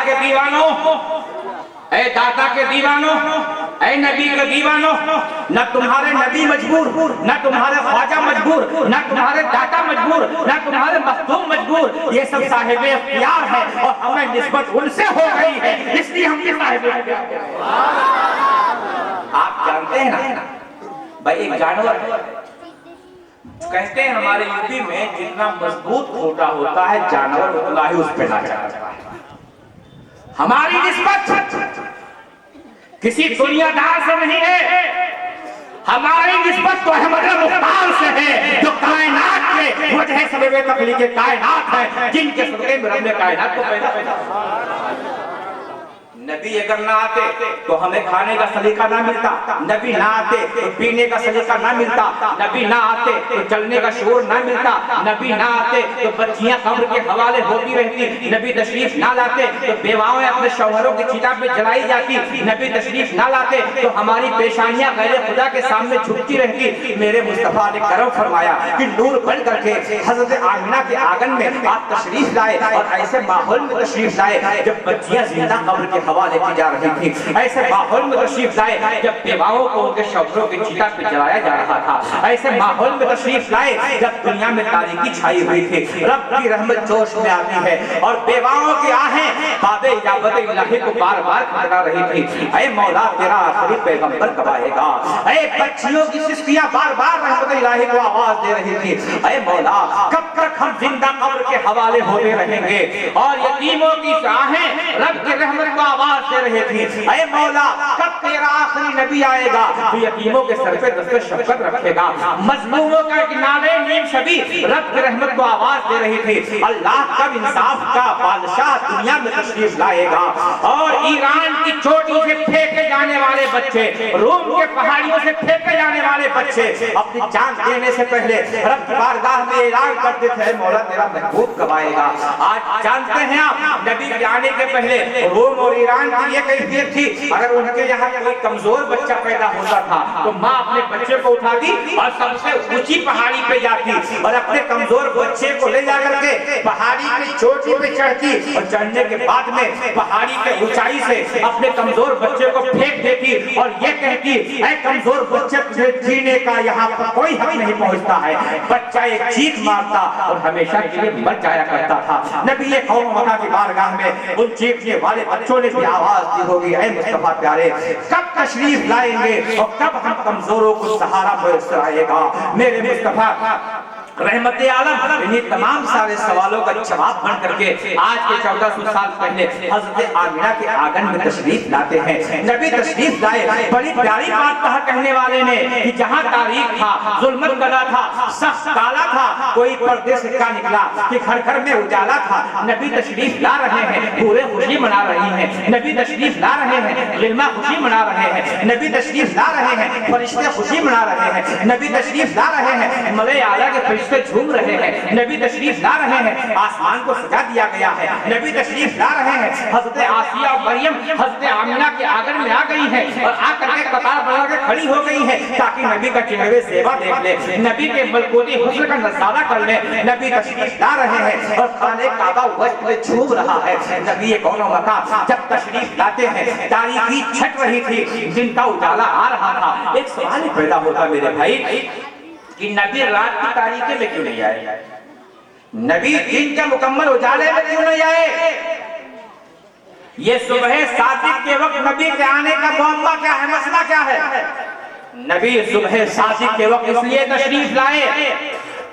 کے دیوانوں، اے داتا کے دیوانوں، اے نبی کے دیوانوں، نہ تمہارے نبی مجبور، نہ تمہارے خواجہ مجبور، نہ تمہارے داتا مجبور، نہ تمہارے مخدوم مجبور، یہ سب صاحب اختیار ہے اور ہمیں نسبت ان سے ہو گئی ہے، اس لیے ہم بھی صاحب اختیار ہیں۔ آپ جانتے ہیں نا بھائی ایک جانور ہے، کہتے ہیں ہمارے یوپی میں جتنا مضبوط کھوٹا ہوتا ہے جانور اتنا ہی اس پہ نہ چڑھتا ہے۔ ہماری نسبت کسی دنیا دار سے نہیں ہے، ہماری نسبت تو احمد مختار سے ہے جو کائنات کے وجہ سبب تخلیق کائنات ہے، جن کے صدقے میں رب نے کائنات کو پیدا۔ نبی اگر نہ آتے تو ہمیں کھانے کا سلیقہ نہ ملتا، نبی نہ آتے تو پینے کا سلیقہ نہ ملتا، نبی نہ آتے تو چلنے کا شعور نہ ملتا، نبی نہ آتے تو بچیاں قبر کے حوالے ہوتی رہتی، نبی تشریف نہ لاتے تو بیواؤں اپنے شوہروں کی چتا پہ جلائی جاتی، نبی تشریف نہ لاتے تو ہماری پیشانیاں غیر خدا کے سامنے جھکتی رہتی۔ میرے مصطفیٰ نے کرم فرمایا کہ نور بن کر کے حضرت آمنہ کے آنگن میں آپ تشریف لائے اور ایسے ماحول میں تشریف لائے جب بچیاں زندہ قبر کے حوالے کی جا رہی تھی، ایسے ماحول میں تشریف لائے جب بیواؤں کو ان کے شوہروں کی چتا پہ جلایا جا رہا تھا، ایسے ماحول میں تشریف لائے جب دنیا میں تاریکی چھائی ہوئی تھی، رب کی رحمت جوش میں آتی ہے اور بیواؤں کی آہیں باب اجابت الہی کو بار بار کھٹکا رہی تھی، اے مولا تیرا آخری پیغمبر کب آئے گا، اے بچیوں کی سسکیاں بار بار رحمت الہی کو آواز دے رہی تھی، اے مولا کب تک ہم زندہ قبر کے حوالے ہوتے رہیں گے، اور یتیموں کی آہیں رب کی رحمت کو آواز دے رہے تھی، اے مولا کب تیرا آخری نبی آئے گا جو یتیموں کے سر پہ دست شفقت رکھے گا، مظلوموں کا ایک نالے نیم شبی رب کی رحمت کو آواز دے رہی تھی، اللہ کب انصاف کا بادشاہ دنیا میں تشریف لائے گا، اور ایران کی چوٹی سے پھینکے جانے والے بچے، روم کے پہاڑیوں سے پھینکے جانے والے بچے اپنی جان دینے سے پہلے رب کی بارگاہ میں اعلان کرتے تھے مولا تیرا محبوب کب آئے گا۔ آج جانتے ہیں آپ نبی کے آنے کے پہلے روم اور ایران کی یہ کیفیت تھی، اگر ان کے یہاں کوئی کمزور بچہ پیدا ہوتا تھا تو ماں اپنے بچے کو اٹھاتی اور سب سے اونچی پہاڑی پہ جاتی اور اپنے کمزور بچے کو لے جا کر کے پہاڑی کی چوٹی پہ چڑھتی اور چڑھنے کے بعد میں پہاڑی کے اونچائی سے اپنے کمزور بچے کو پھینک دیتی اور یہ کہتی اے کمزور بچے تجھے جینے کا یہاں پر کوئی حق نہیں پہنچتا ہے، بچہ ایک چیخ مارتا اور ہمیشہ کے لیے مر جایا کرتا تھا۔ نبی قوم مکہ کی بارگاہ میں ان چیخنے والے بچوں نے بھی آواز دی ہوگی اے مصطفیٰ پیارے کب تشریف لائیں گے اور کب ہم کمزوروں کو سہارا میسر آئے گا۔ میرے مصطفیٰ رحمت عالم انہی تمام سارے سوالوں کا جواب بن کر کے آج کے 1400 سال پہلے حضرت آمنہ کے آنگن میں تشریف لاتے ہیں۔ نبی تشریف لائے، بڑی پیاری بات کہا کہنے والے نے کہ جہاں تاریخ تھا، ظلمت گدا تھا، سخت کالا تھا، کوئی پردے سے کا نکلا کہ گھر گھر میں اجالا تھا، نبی تشریف لا رہے ہیں، پورے خوشی منا رہی ہیں، نبی تشریف لا رہے ہیں، غلمہ خوشی منا رہے ہیں، نبی تشریف لا رہے ہیں، فرشتے خوشی منا رہے ہیں، نبی تشریف لا رہے ہیں، ملائے اعلیٰ کے فرشتے جھوم رہے ہیں، نبی تشریف لا رہے ہیں، آسمان کو سجا دیا گیا ہے، نبی تشریف لا رہے ہیں، حضرت آسیہ اور مریم حضرت آمنہ کے آنگن میں آ گئی ہیں اور آ کر کے قطار بنا کے کھڑی ہو گئی ہیں تاکہ نبی کا چہرے زیبا دیکھ لے، نبی کے ملکوتی حسن کا نظارہ کر لے۔ نبی تشریف لا رہے ہیں اور خانہ کعبہ وجد میں جھوم رہا ہے۔ نبی کون و مکان جب تشریف لاتے ہیں تاریکی چھٹ رہی تھی، دن کا اجالا آ رہا تھا، ایک سوال پیدا ہوتا میرے بھائی کہ نبی رات کی تاریکی میں کیوں نہیں آئے، نبی دن کے مکمل اجالے میں کیوں نہیں آئے؟ یہ صبح صادق کے وقت نبی کے آنے کا معاملہ کیا ہے، مسئلہ کیا ہے؟ نبی صبح صادق کے وقت اس لیے تشریف لائے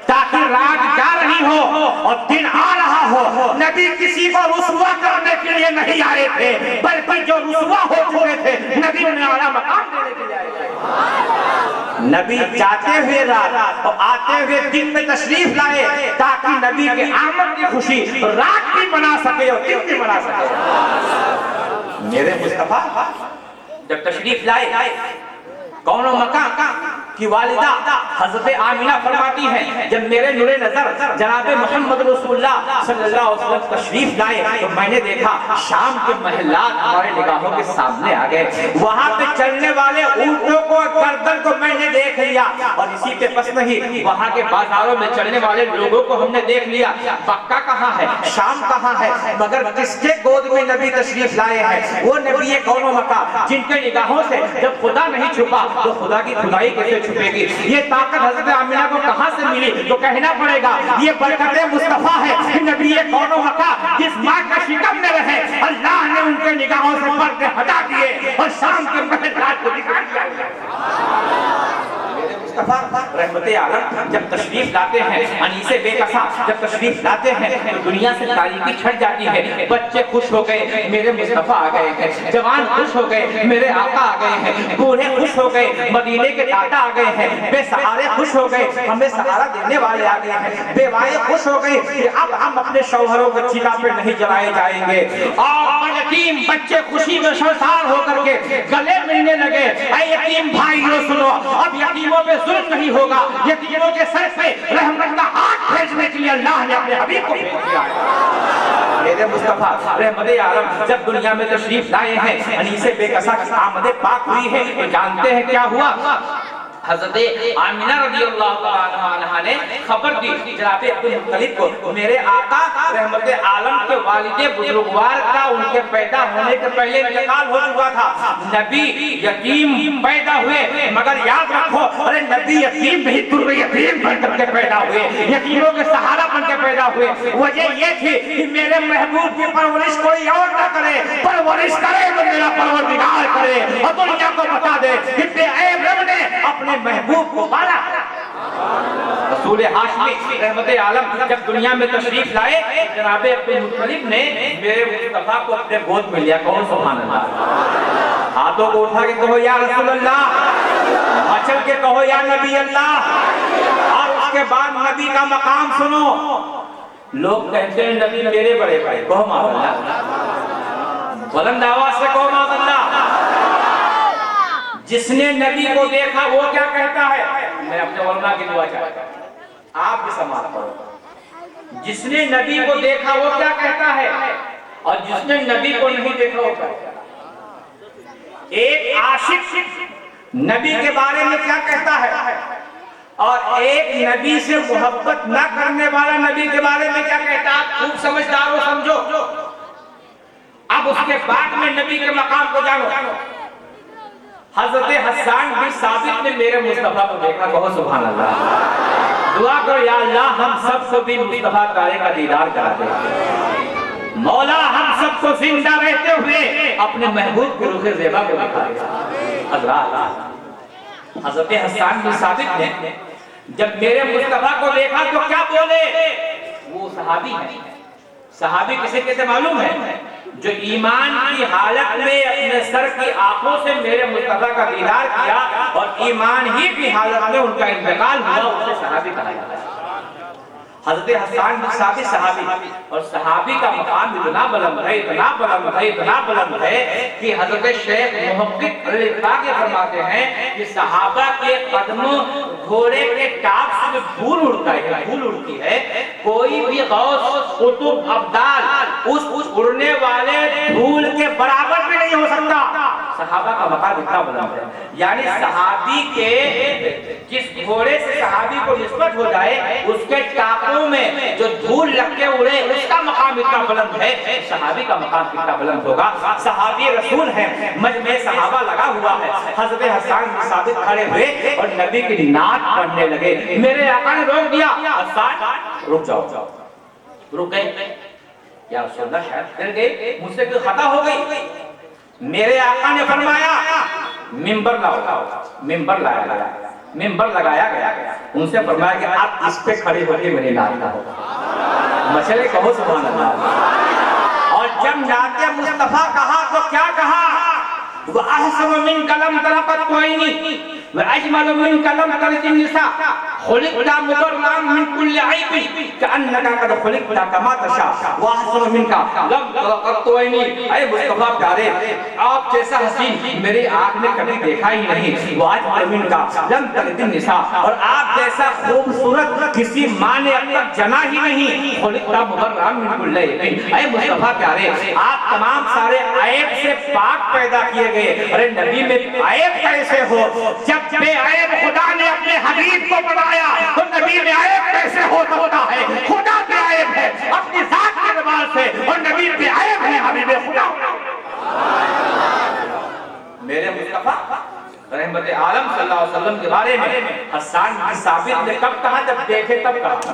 تاکہ رات جا رہی ہو اور دن آ رہا ہو۔ نبی کسی کو رسوا کرنے کے لیے نہیں آئے تھے بلکہ جو رسوا ہو چکے تھے نبی انہیں اعلیٰ مقام دینے کے لیے آئے۔ نبی جاتے ہوئے رات اور آتے ہوئے دن میں تشریف لائے تاکہ نبی کے آمد کی خوشی رات بھی بنا سکے اور دن بھی بنا سکے۔ میرے مصطفیٰ جب تشریف لائے کون و مکان کی والدہ حضرت آمنہ فرماتی ہیں جب میرے نور نظر جناب محمد رسول اللہ صلی اللہ علیہ وسلم تشریف لائے تو میں نے دیکھا شام کے محلات ہمارے نگاہوں کے سامنے آ گئے، وہاں پہ چلنے والے اونٹوں کو گردن کو میں نے دیکھ لیا اور اسی پہ بس نہیں، وہاں کے بازاروں میں چلنے والے لوگوں کو ہم نے دیکھ لیا، مکہ کہاں ہے، شام کہاں ہے، مگر کس کے گود میں نبی تشریف لائے ہیں؟ وہ نبی کون و مکہ جن کے نگاہوں سے جب خدا نہیں چھپا تو خدا کی خدائی کیسے چھپے گی؟ یہ طاقت حضرت آمنہ کو کہاں سے ملی؟ تو کہنا پڑے گا یہ برکت مصطفیٰ ہے کہ نبی کون و مکہ جس ماں کا شکم میں رہے اللہ نے ان کے نگاہوں سے پردے ہٹا دیے اور شام کے پہر رات کو دکھا دیا۔ مصطفیٰ رحمت عالم جب تشریف لاتے ہیں، انیس بے کسا جب تشریف لاتے ہیں تو دنیا سے تاریکی چھٹ جاتی ہے، بچے خوش ہو گئے میرے مصطفیٰ آ گئے ہیں، جوان خوش ہو گئے میرے آقا آ گئے ہیں، بوڑھے خوش ہو گئے مدینے کے دادا آ گئے ہیں، بے سہارے خوش ہو گئے ہمیں سہارا دینے والے آ گئے ہیں، بیوائیں خوش ہو گئی کہ اب ہم اپنے شوہروں کو چتا پہ نہیں جلائے جائیں گے، اور یتیم بچے خوشی میں شرسار ہو کر کے گلے ملنے لگے۔ اے یتیم بھائیوں سنو، اب یتیموں پہ ظلم نہیں ہوگا، یتیموں کے سر پہ رحمت کا ہاتھ بھیجنے کے لیے اللہ نے اپنے حبیب کو بھیج دیا ہے۔ میرے مصطفیٰ رحمت عالم جب دنیا میں تشریف لائے ہیں، انیس بے کسا کی آمد پاک ہوئی ہے، تو جانتے ہیں کیا ہوا؟ حضرت آمنہ رضی اللہ عنہ نے خبر دی جناب عبدالمطلب کو، میرے آقا رحمت عالم کے والد بزرگوار کا ان کے پیدا ہونے کے پہلے انتقال ہو چکا تھا، نبی یتیم پیدا ہوئے، مگر یاد رکھو ارے نبی یتیم نہیں در یتیم بن کر کے پیدا ہوئے، یتیموں کے سہارا بن کے پیدا ہوئے۔ وجہ یہ تھی کہ میرے محبوب کی پرورش کوئی اور نہ کرے، پرورش کرے تو میرا پروردگار کرے، اور دنیا کو بتا دے کہ بے عیب رب نے اپنے محبوب کو پالا۔ رسول ہاشمی رحمت عالم جب دنیا میں تشریف لائے، جناب عبدالمطلب نے میرے مصطفیٰ کو اپنے گود میں لیا، کہو سبحان اللہ، ہاتھوں کو اٹھا کے کہو یا رسول اللہ، مچل کے کہو یا نبی اللہ، اور اس کے بعد نبی کا مقام سنو۔ لوگ کہتے ہیں نبی میرے بڑے بھائی، کہو معاذ اللہ، بلند آواز سے کہو معاذ اللہ۔ جس نے نبی کو دیکھا وہ کیا کہتا ہے؟ میں اپنے علماء کی دعا چاہتا ہوں، آپ بھی سماعت کرو۔ جس نے نبی کو دیکھا وہ کیا کہتا ہے، اور جس نے نبی کو نہیں دیکھا وہ کیا کہتا ہے؟ ایک عاشق نبی کے بارے میں کیا کہتا ہے، اور ایک نبی سے محبت نہ کرنے والا نبی کے بارے میں کیا کہتا ہے؟ آپ خوب سمجھدار ہو، سمجھو۔ اب اس کے بعد میں نبی کے مقام کو جانو۔ حضرت حسان بن ثابت نے میرے مصطفیٰ کو دیکھا، کہو سبحان اللہ، دعا کرو یا اللہ ہم سب کو بھی مصطفیٰ تعالی کا دیدار کرا دے، مولا ہم سب کو زندہ رہتے ہوئے اپنے محبوب کے رخ زیبا کو دکھا دے۔ حضرات حضرت حسان بن ثابت نے جب میرے مصطفیٰ کو دیکھا تو کیا بولے؟ وہ صحابی ہیں، صحابی کسے کسے معلوم ہے؟ جو ایمان کی حالت میں اپنے سر کی آنکھوں سے میرے مصطفیٰ کا دیدار کیا اور ایمان ہی کی حالت میں ان کا انتقال ہوا، اسے صحابی کہا جاتا ہے۔ حضرت حسان بن ثابت صحابی، اور صحابی کا مقام اتنا بلند ہے، اتنا بلند ہے، اتنا بلند ہے کہ حضرت شیخ محقق علی فاقی فرماتے ہیں کہ صحابہ کے قدموں گھوڑے کے ٹاپ سے دھول اڑتا ہے، دھول اڑتی ہے، کوئی بھی غوث قطب ابدال اس اڑنے والے دھول کے برابر بھی نہیں ہو سکتا۔ صحابہ کا مقام اتنا بلند ہے، یعنی صحابی کے جس گھوڑے سے صحابی کو نسبت ہو جائے اس کے ٹاپوں میں جو دھول لگ کے اڑے اس کا مقام اتنا بلند ہے، صحابی کا مقام کتنا بلند ہوگا۔ صحابی رسول ہیں، مجمع صحابہ لگا ہوا ہے، حضرت حسان بن ثابت کھڑے ہوئے اور نبی کی نعت پڑھنے لگے۔ میرے آقا نے روک دیا، حسان رک جاؤ، رک گئے، یا رسول اللہ شاید پھر گئے، مجھ سے کوئی خطا ہو گئی۔ میرے آقا نے فرمایا منبر لاؤ، منبر لایا گیا، منبر لگایا گیا، ان سے فرمایا کہ آپ اس پہ کھڑے ہو کے میری نعت گاؤ، مشعلے کہو سبحان اللہ۔ اور جب نعت مصطفیٰ کہا تو کیا کہا؟ وَأَحْسَنُ مِنْكَ لَمْ تَلَقَتْ عَيْنِي وَأَجْمَلُ مِنْكَ لَمْ تَلِدِ النِّسَاءُ خُلِقْتَ مُبَرَّأً مِنْ كُلِّ عَيْبٍ كَأَنَّكَ قَدْ خُلِقْتَ كَمَا تَشَاءُ وَأَحْسَنُ مِنْكَ لَمْ تَلَقَتْ عَيْنِي۔ اے مصطفیٰ پیارے، آپ جیسا حسین میری آنکھ نے کبھی دیکھا ہی نہیں، وَأَجْمَلُ مِنْكَ لَمْ تَلِدِ النِّسَاءُ، اور آپ جیسا خوبصورت کسی ماں نے اب تک جنا ہی نہیں، خُلِقْتَ مُبَرَّأً مِنْ كُلِّ عَيْبٍ۔ اے مصطفیٰ پیارے، آپ تمام سارے عیب سے پاک پیدا کیے گئے۔ ارے نبی میں عیب کیسے ہو جب بے عیب خدا نے اپنے حبیب کو بنایا تو نبی میں عیب کیسے ہو سکتا ہے؟ خدا پہ عیب ہے اپنی ذات کے اعتبار سے، اور نبی پہ عیب ہے حبیب خدا۔ میرے مصطفیٰ رحمت عالم صلی اللہ علیہ وسلم کے بارے میں حسان بن ثابت نے کب کہا؟ جب دیکھے تب کہا۔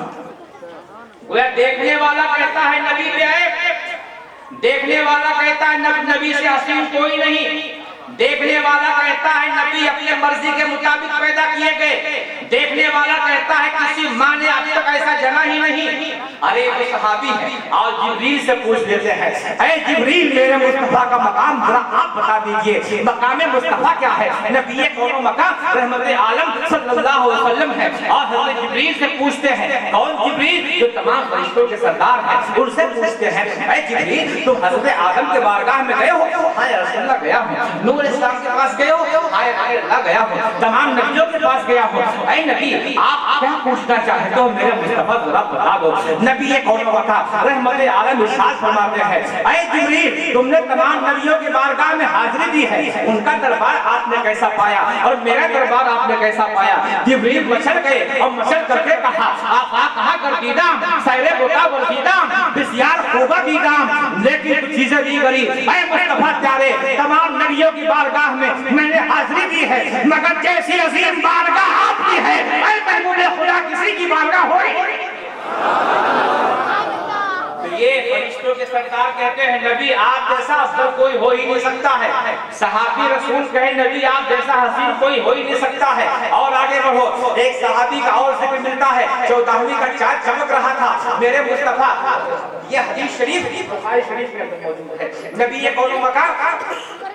گویا دیکھنے والا کہتا ہے نبی پہ عیب، دیکھنے والا کہتا ہے نبی سے حسین کوئی نہیں، دیکھنے والا کہتا ہے نبی اپنے مرضی کے مطابق پیدا کیے گئے، دیکھنے والا کہتا ہے کسی ماں نے اب تک ایسا جنا ہی نہیں۔ ارے وہ صحابی ہے، اور جبریل سے پوچھ لیتے ہیں، اے جبریل میرے مصطفیٰ کا مقام ذرا آپ بتا دیجئے، مقام مصطفیٰ کیا ہے؟ نبی کون و مقام رحمت عالم صلی اللہ علیہ وسلم ہے۔ اور حضرت جبریل سے پوچھتے ہیں، کون جبریل؟ جو تمام فرشتوں کے سردار ہیں، ان سے پوچھتے ہیں، اے جبریل تم حضرت آدم کے بارگاہ میں گئے ہو؟ ہائے رسول اللہ گیا ہوں۔ نور اسلام کے پاس گئے ہو؟ ہائے اللہ گیا ہوں۔ تمام نبیوں کے پاس گیا ہوں۔ اے نبی آپ کیا پوچھنا چاہتے ہو؟ میرے مصطفیٰ ذرا بتا دو۔ نبی کون وقت رحمت عالم ارشاد فرماتے ہیں، اے جبریل تم نے تمام نبیوں کے بارگاہ میں حاضری دی ہے، ان کا دربار آپ نے کیسا پایا اور میرا دربار آپ نے کیسا پایا؟ جبریل مچل گئے اور مچل کر کے کہا، آقا کہا کر دیدام سیر بتا ورزیدام بسیار خوبہ دیدام، لیکن چیزیں دی گری۔ اے مصطفیٰ پیارے تمام نبیوں کی بارگاہ میں نے حاضری دی ہے، مگر جیسی عظیم بارگاہ آپ کی ہے اے محبوب خدا کسی کی بارگاہ ہوئی۔ یہ فرشتوں کے سردار کہتے ہیں نبی آپ جیسا افضل کوئی ہو ہی نہیں سکتا ہے۔ صحابی رسول کہے نبی آپ جیسا حسین کوئی ہو ہی نہیں سکتا ہے۔ اور آگے بڑھو، ایک صحابی کا اور ذکر ملتا ہے، 14ویں کا چاند چمک رہا تھا میرے مصطفیٰ، یہ حدیث شریف بخاری شریف میں موجود ہے۔ نبی یہ کون مقام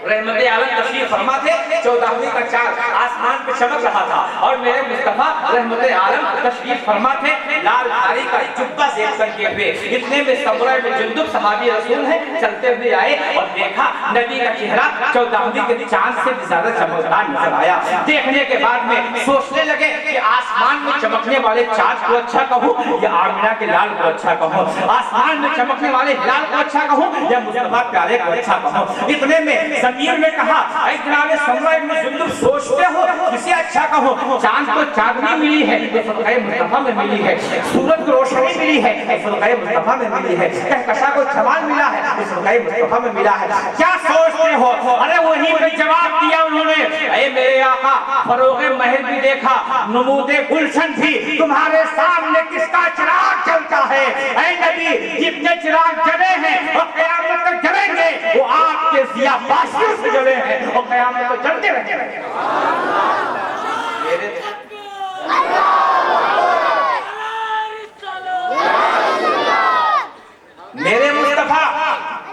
رحمت عالم تشریف فرما تھے، 14ویں کا چاند آسمان پہ چمک رہا تھا اور میرے مصطفیٰ رحمت عالم تشریف فرما تھے، لال دھاری کا جبہ زیب کر کے ہوئے، اتنے میں سمرہ بن جندب صحابی رسول ہیں چلتے ہوئے آئے اور دیکھا نبی کا چہرہ 14ویں کے چاند سے بھی زیادہ چمکدار نظر آیا۔ دیکھنے کے بعد میں سوچنے لگے کہ آسمان میں چمکنے والے چاند کو اچھا کہوں یا آمنہ کے لال کو اچھا کہوں، آسمان میں چمکنے والے ہلال کو اچھا کہوں یا مصطفیٰ پیارے کو اچھا کہوں۔ اتنے میں ضمیر نے کہا، اے جناب سمرہ بن جندب سوچتے ہو کسے اچھا کہوں؟ چاند کو چاندنی ملی ہے تو صدقہ مصطفیٰ میں ملی ہے، سورج کو روشنی ملی ہے تو صدقہ مصطفیٰ میں ملی ہے، کہکشاں کو جمال ملا ہے تو صدقہ مصطفیٰ میں ملا ہے، کیا سوچتے ہو؟ ارے وہی پہ جواب دیا انہوں نے، اے میرے آقا فروغ محل بھی دیکھا، نمود گلشن بھی، تمہارے سامنے کس کا چراغ چلتا ہے؟ اے نبی جتنے چراغ جلے ہیں اور قیامت تک جلیں گے وہ آپ کے ضیاء باشیوں سے جلے ہیں اور قیامت تک جلتے رہیں گے۔ میرے مصطفیٰ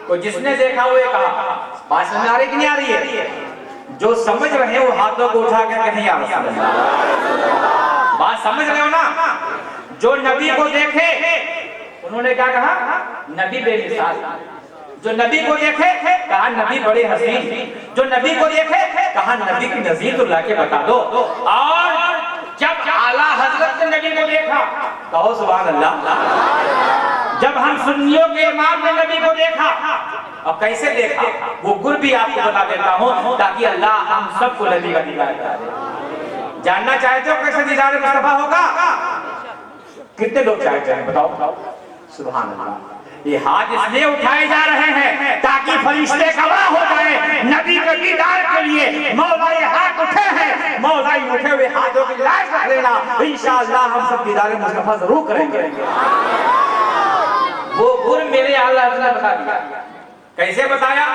کو جس نے دیکھا وہ یہ کہا، بات سمجھ آ رہی کہ نہیں آ رہی ہے؟ جو سمجھ رہے ہیں وہ ہاتھوں کو اٹھا کے کہیں یا رسول اللہ، بات سمجھ رہے ہو نا؟ جو نبی کو دیکھے انہوں نے کیا کہا؟ نبی بے مثال۔ جو نبی کو دیکھے کہا نبی بڑے حسین، جو نبی کو دیکھے کہا نبی کی نظیر تو لا کے بتا دو۔ اور جب اعلیٰ حضرت نے نبی کو دیکھا کہو سبحان اللہ۔ جب ہم سنیوں کے امام نے نبی کو دیکھا، اور کیسے دیکھا وہ گر بھی آپ کو بتا دیتا ہوں تاکہ اللہ ہم سب کو نبی کا دیدار کرا دے۔ جاننا چاہتے ہو کیسے دیدار مصطفیٰ ہوگا؟ کتنے لوگ چاہتے ہیں بتاؤ؟ سبحان اللہ۔ یہ ہاتھ اس لیے اٹھائے جا رہے ہیں تاکہ فرشتے گواہ ہو جائیں نبی کے دیدار کے لیے۔ مولا یہ ہاتھ اٹھے ہیں، مولا یہ اٹھے ہوئے ہاتھوں کی لاش رکھ لینا، انشاءاللہ ہم سب دیدار مصطفیٰ ضرور کریں گے۔ وہ گر میرے اعلیٰ حضرت نے بتا دیا۔ کیسے بتایا؟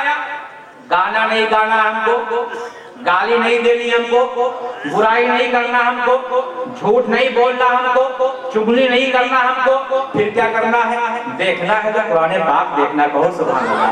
گانا نہیں گانا ہم کو، گالی نہیں دینی ہم کو، برائی نہیں کرنا ہم کو، جھوٹ نہیں بولنا ہم کو، چغلی نہیں کرنا ہم کو، پھر کیا کرنا ہے؟ دیکھنا ہے تو قرآن پاک دیکھنا، کہو سبحان اللہ۔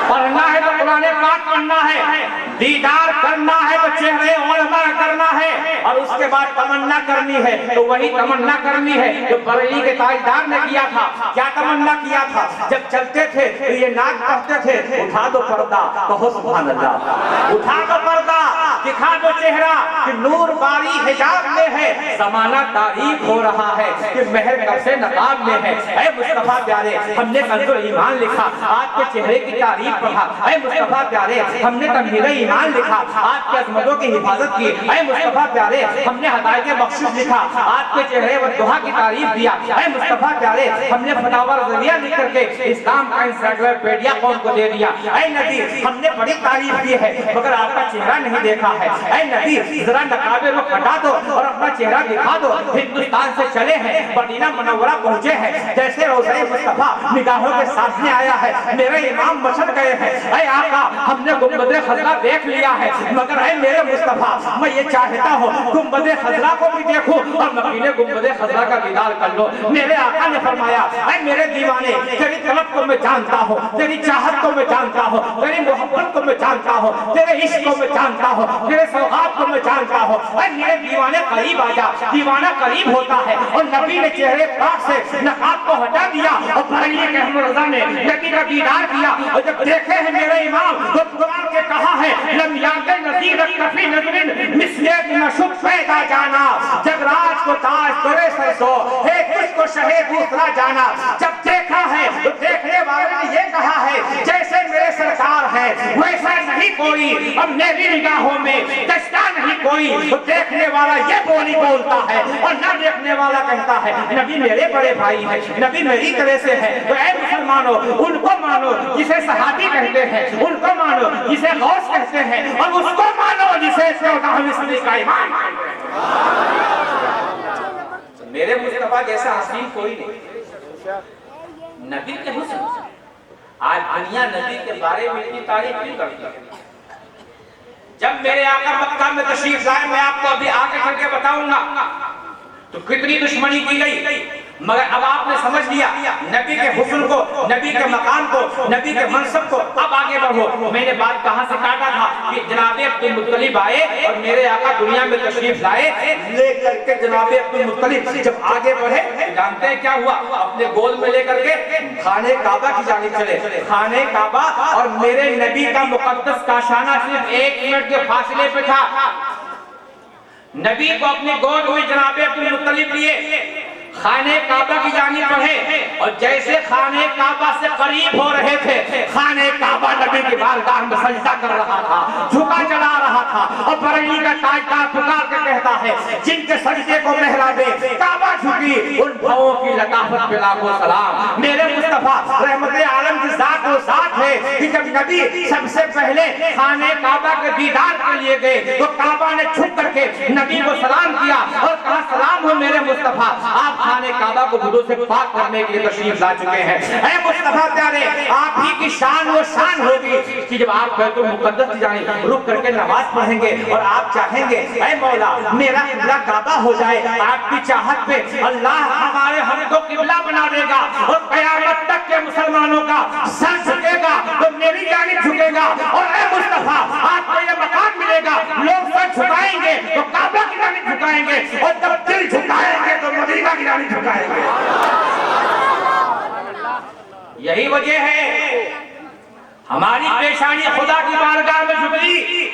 پڑھنا ہے تو قرآن پاک پڑھنا ہے، دیدار کرنا ہے تو چہرے علماء کرنا ہے، اور اس کے بعد تمنا کرنی ہے تو وہی تمنا کرنی ہے جو بریلی کے تاجدار نے کیا تھا۔ کیا تمنا کیا تھا؟ جب چلتے تھے تو یہ نعت پڑھتے تھے، اٹھا دو پردہ، کہو سبحان اللہ، اٹھا دو پردہ، دکھا دو چہرہ کہ نور باری حجاب میں ہے، زمانہ تاریخ ہو رہا ہے کہ مہر کب سے نقاب میں ہے۔ اے مصطفیٰ پیارے ہم نے کنز ایمان لکھا، آپ کے چہرے کی تعریف پڑھا۔ اے مصطفیٰ پیارے ہم نے تمہید ایمان لکھا، آپ کی عظمتوں کی حفاظت کی۔ اے مصطفیٰ پیارے ہم نے ہدایت بخشش لکھا، آپ کے چہرے و دعا کی تعریف دیا، اے مصطفیٰ پیارے ہم نے فتاوی رضویہ لکھ کر کے اسلام کا انسائکلوپیڈیا قوم کو دے دیا، اے نبی ہم نے بڑی تعریف کی ہے مگر آپ کا چہرہ نہیں دیکھا ہے، اے نبی ذرا نقاب رخ ہٹا دو اور اپنا چہرہ دکھا دو، ہندوستان سے چلے ہیں مدینہ منورہ پہنچے ہیں، جیسے روضہ مصطفیٰ نگاہوں کے سامنے آیا ہے میرے امام مچل گئے ہیں، اے آقا ہم نے گنبد خضرا دیکھ لیا ہے مگر اے میرے مصطفیٰ میں یہ چاہتا ہوں گنبد خضرا کو بھی دیکھوں اور مکینے گنبد خضرا کا دیدار کر لو۔ میرے آقا نے فرمایا اے میرے دیوانے تیری طلب کو میں جانتا ہوں، تیری چاہت کو میں جانتا ہوں، تیری محبت کو میں جانتا ہوں، تیرے عشق کو میں جانتا ہوں، تیرے سوغات کو میں جانتا ہوں، اے میرے دیوانے قریب آ جا۔ دیوانہ قریب ہوتا ہے اور نبی نے چہرے پاک سے نقاب کو ہٹا دیا اور بریلی کے احمد رضا نے نبی کا دیدار کیا اور جب دیکھے ہیں میرے امام تو قرآن کے کہا ہے لم یاد نظیر کفی نظر مثلیت نشب پیدا جانا، جب راج کو تاج کرے سر سو ہے کچھ کو شہے دوسرا جانا، جب دیکھا ہے تو دیکھنے والے نے یہ کہا ہے جیسے میرے سرکار ہے ویسا نہیں کوئی، اب میری نگاہوں میں دشتا نہیں کوئی، تو دیکھنے والا یہ بولی بولتا ہے اور نہ دیکھنے والا کہتا ہے نبی میرے بڑے بھائی ہیں، نبی میری طرح سے ہے، تو اے مسلمانوں ان کو مانو جسے صحابی کہتے ہیں، ان کو مانو جسے غوث کہتے ہیں اور اس کو مانو جسے 14ویں صدی کا امام کہتے ہیں۔ میرے مصطفیٰ جیسا حسین کوئی نہیں، نبی کے حسن آج دنیا نبی کے بارے میں اتنی تعریف کیوں کرتی ہے؟ جب میرے آقا مکہ میں تشریف لائے میں آپ کو ابھی آگے کر کے بتاؤں گا تو کتنی دشمنی کی گئی، مگر اب آپ نے سمجھ لیا نبی کے حسن کو، نبی کے مقام کو، نبی کے منصب کو، اب آگے بڑھو۔ میں نے بات کہاں سے کاٹا تھا کہ جناب عبدالمطلب آئے اور میرے آقا دنیا میں تشریف لائے لے کر کے جناب عبدالمطلب جب آگے بڑھے جانتے ہیں کیا ہوا؟ اپنے گود میں لے کر کے خانہ کعبہ کی جانب چلے، خانہ کعبہ اور میرے نبی کا مقدس کاشانہ صرف 1 منٹ کے فاصلے پہ تھا، نبی کو اپنے گود میں جناب عبدالمطلب لیے خانہ کعبہ کی جانب بڑھے اور جیسے خانہ کعبہ سے قریب ہو رہے تھے خانہ کعبہ نبی کی بارگاہ میں سجدہ کر رہا تھا، جھکا چلا رہا تھا اور بریلی کا تاجدار پکار کے کہتا ہے جن کے سجدے کو محراب کعبہ جھکی ان بھووں کی لطافت پہ لاکھوں سلام۔ میرے مصطفیٰ رحمت عالم کی ذات وہ ذات ہے کہ جب نبی سب سے پہلے خانہ کعبہ کے دیدار کے لیے گئے تو کعبہ نے جھک کر کے نبی کو سلام کیا اور کہا سلام ہو میرے مصطفیٰ، آپ خانہ کعبہ کو بدو سے پاک کرنے کے لیے تشریف لا چکے ہیں۔ اے مصطفیٰ پیارے آپ ہی کی شان وہ شان ہوگی کہ جب آپ بیت المقدس کی جانب رک کر کے نماز پڑھیں گے اور آپ چاہیں گے اے مولا میرا قبلہ کعبہ ہو جائے، آپ کی چاہت پہ اللہ ہمارے ہم کو قبلہ بنا دے گا اور قیامت تک کے مسلمانوں کا سر جھکے گا تو میری جانب جھکے گا اور اے مصطفیٰ آپ کو یہ مقام ملے گا لوگ سر جھکائیں گے تو کعبہ کی جانب جھکائیں گے اور جب دل جھکائیں گے تو مدینہ کی جانب جھکائیں گے۔ یہی وجہ ہے ہماری پیشانی خدا کی بارگاہ میں جھکی